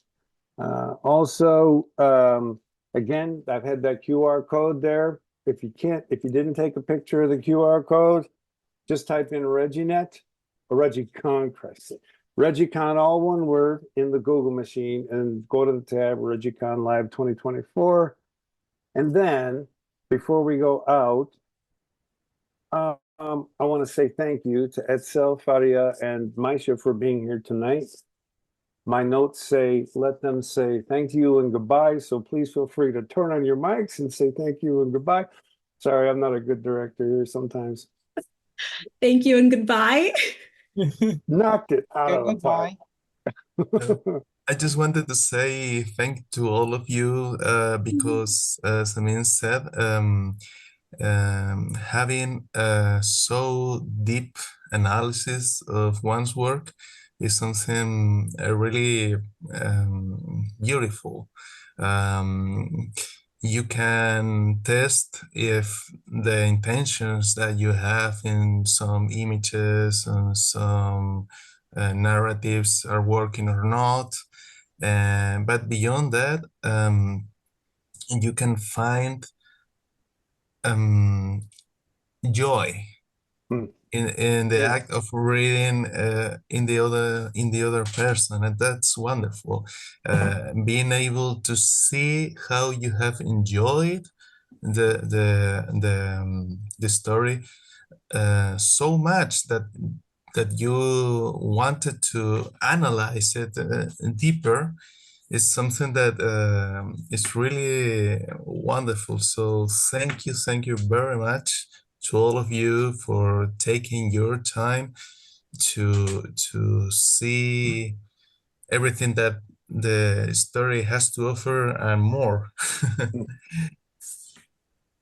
Also, again, I've had that QR code there. If you didn't take a picture of the QR code, just type in ReggieNet or ReggieCon, ReggieCon, all one word, in the Google machine, and go to the tab ReggieCon Live 2024. And then, before we go out, I want to say thank you to Edcel, Farhia, and Maisha for being here tonight. My notes say, let them say thank you and goodbye. So please feel free to turn on your mics and say thank you and goodbye. Sorry, I'm not a good director here sometimes. Thank you and goodbye. Knocked it out of the park. I just wanted to say thank you to all of you because, as Ameen said, having so deep analysis of one's work is something really beautiful. You can test if the intentions that you have in some images and some narratives are working or not. But beyond that, you can find joy in the act of reading in the other person, and that's wonderful. Being able to see how you have enjoyed the story so much that you wanted to analyze it deeper is something that is really wonderful. So thank you very much to all of you for taking your time to see everything that the story has to offer and more.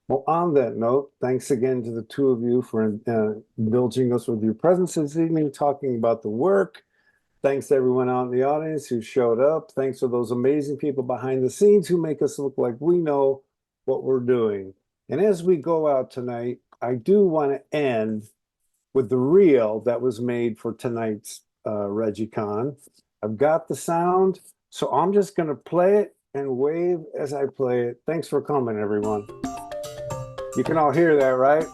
Well, on that note, thanks again to the two of you for indulging us with your presence this evening, talking about the work. Thanks to everyone out in the audience who showed up. Thanks to those amazing people behind the scenes who make us look like we know what we're doing. And as we go out tonight, I do want to end with the reel that was made for tonight's ReggieCon. I've got the sound, so I'm just going to play it and wave as I play it. Thanks for coming, everyone. You can all hear that, right?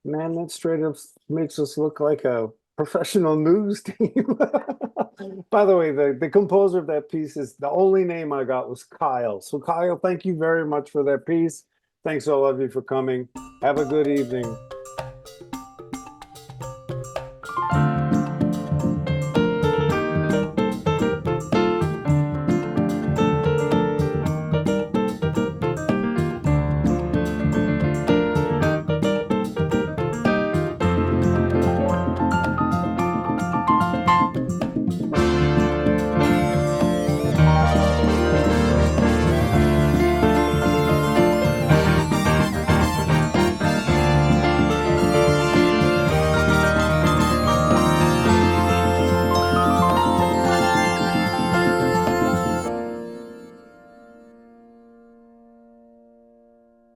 Man, that straight up makes us look like a professional news team. By the way, the composer of that piece is the only name I got was Kyle. So Kyle, thank you very much for that piece. Thanks all of you for coming. Have a good evening.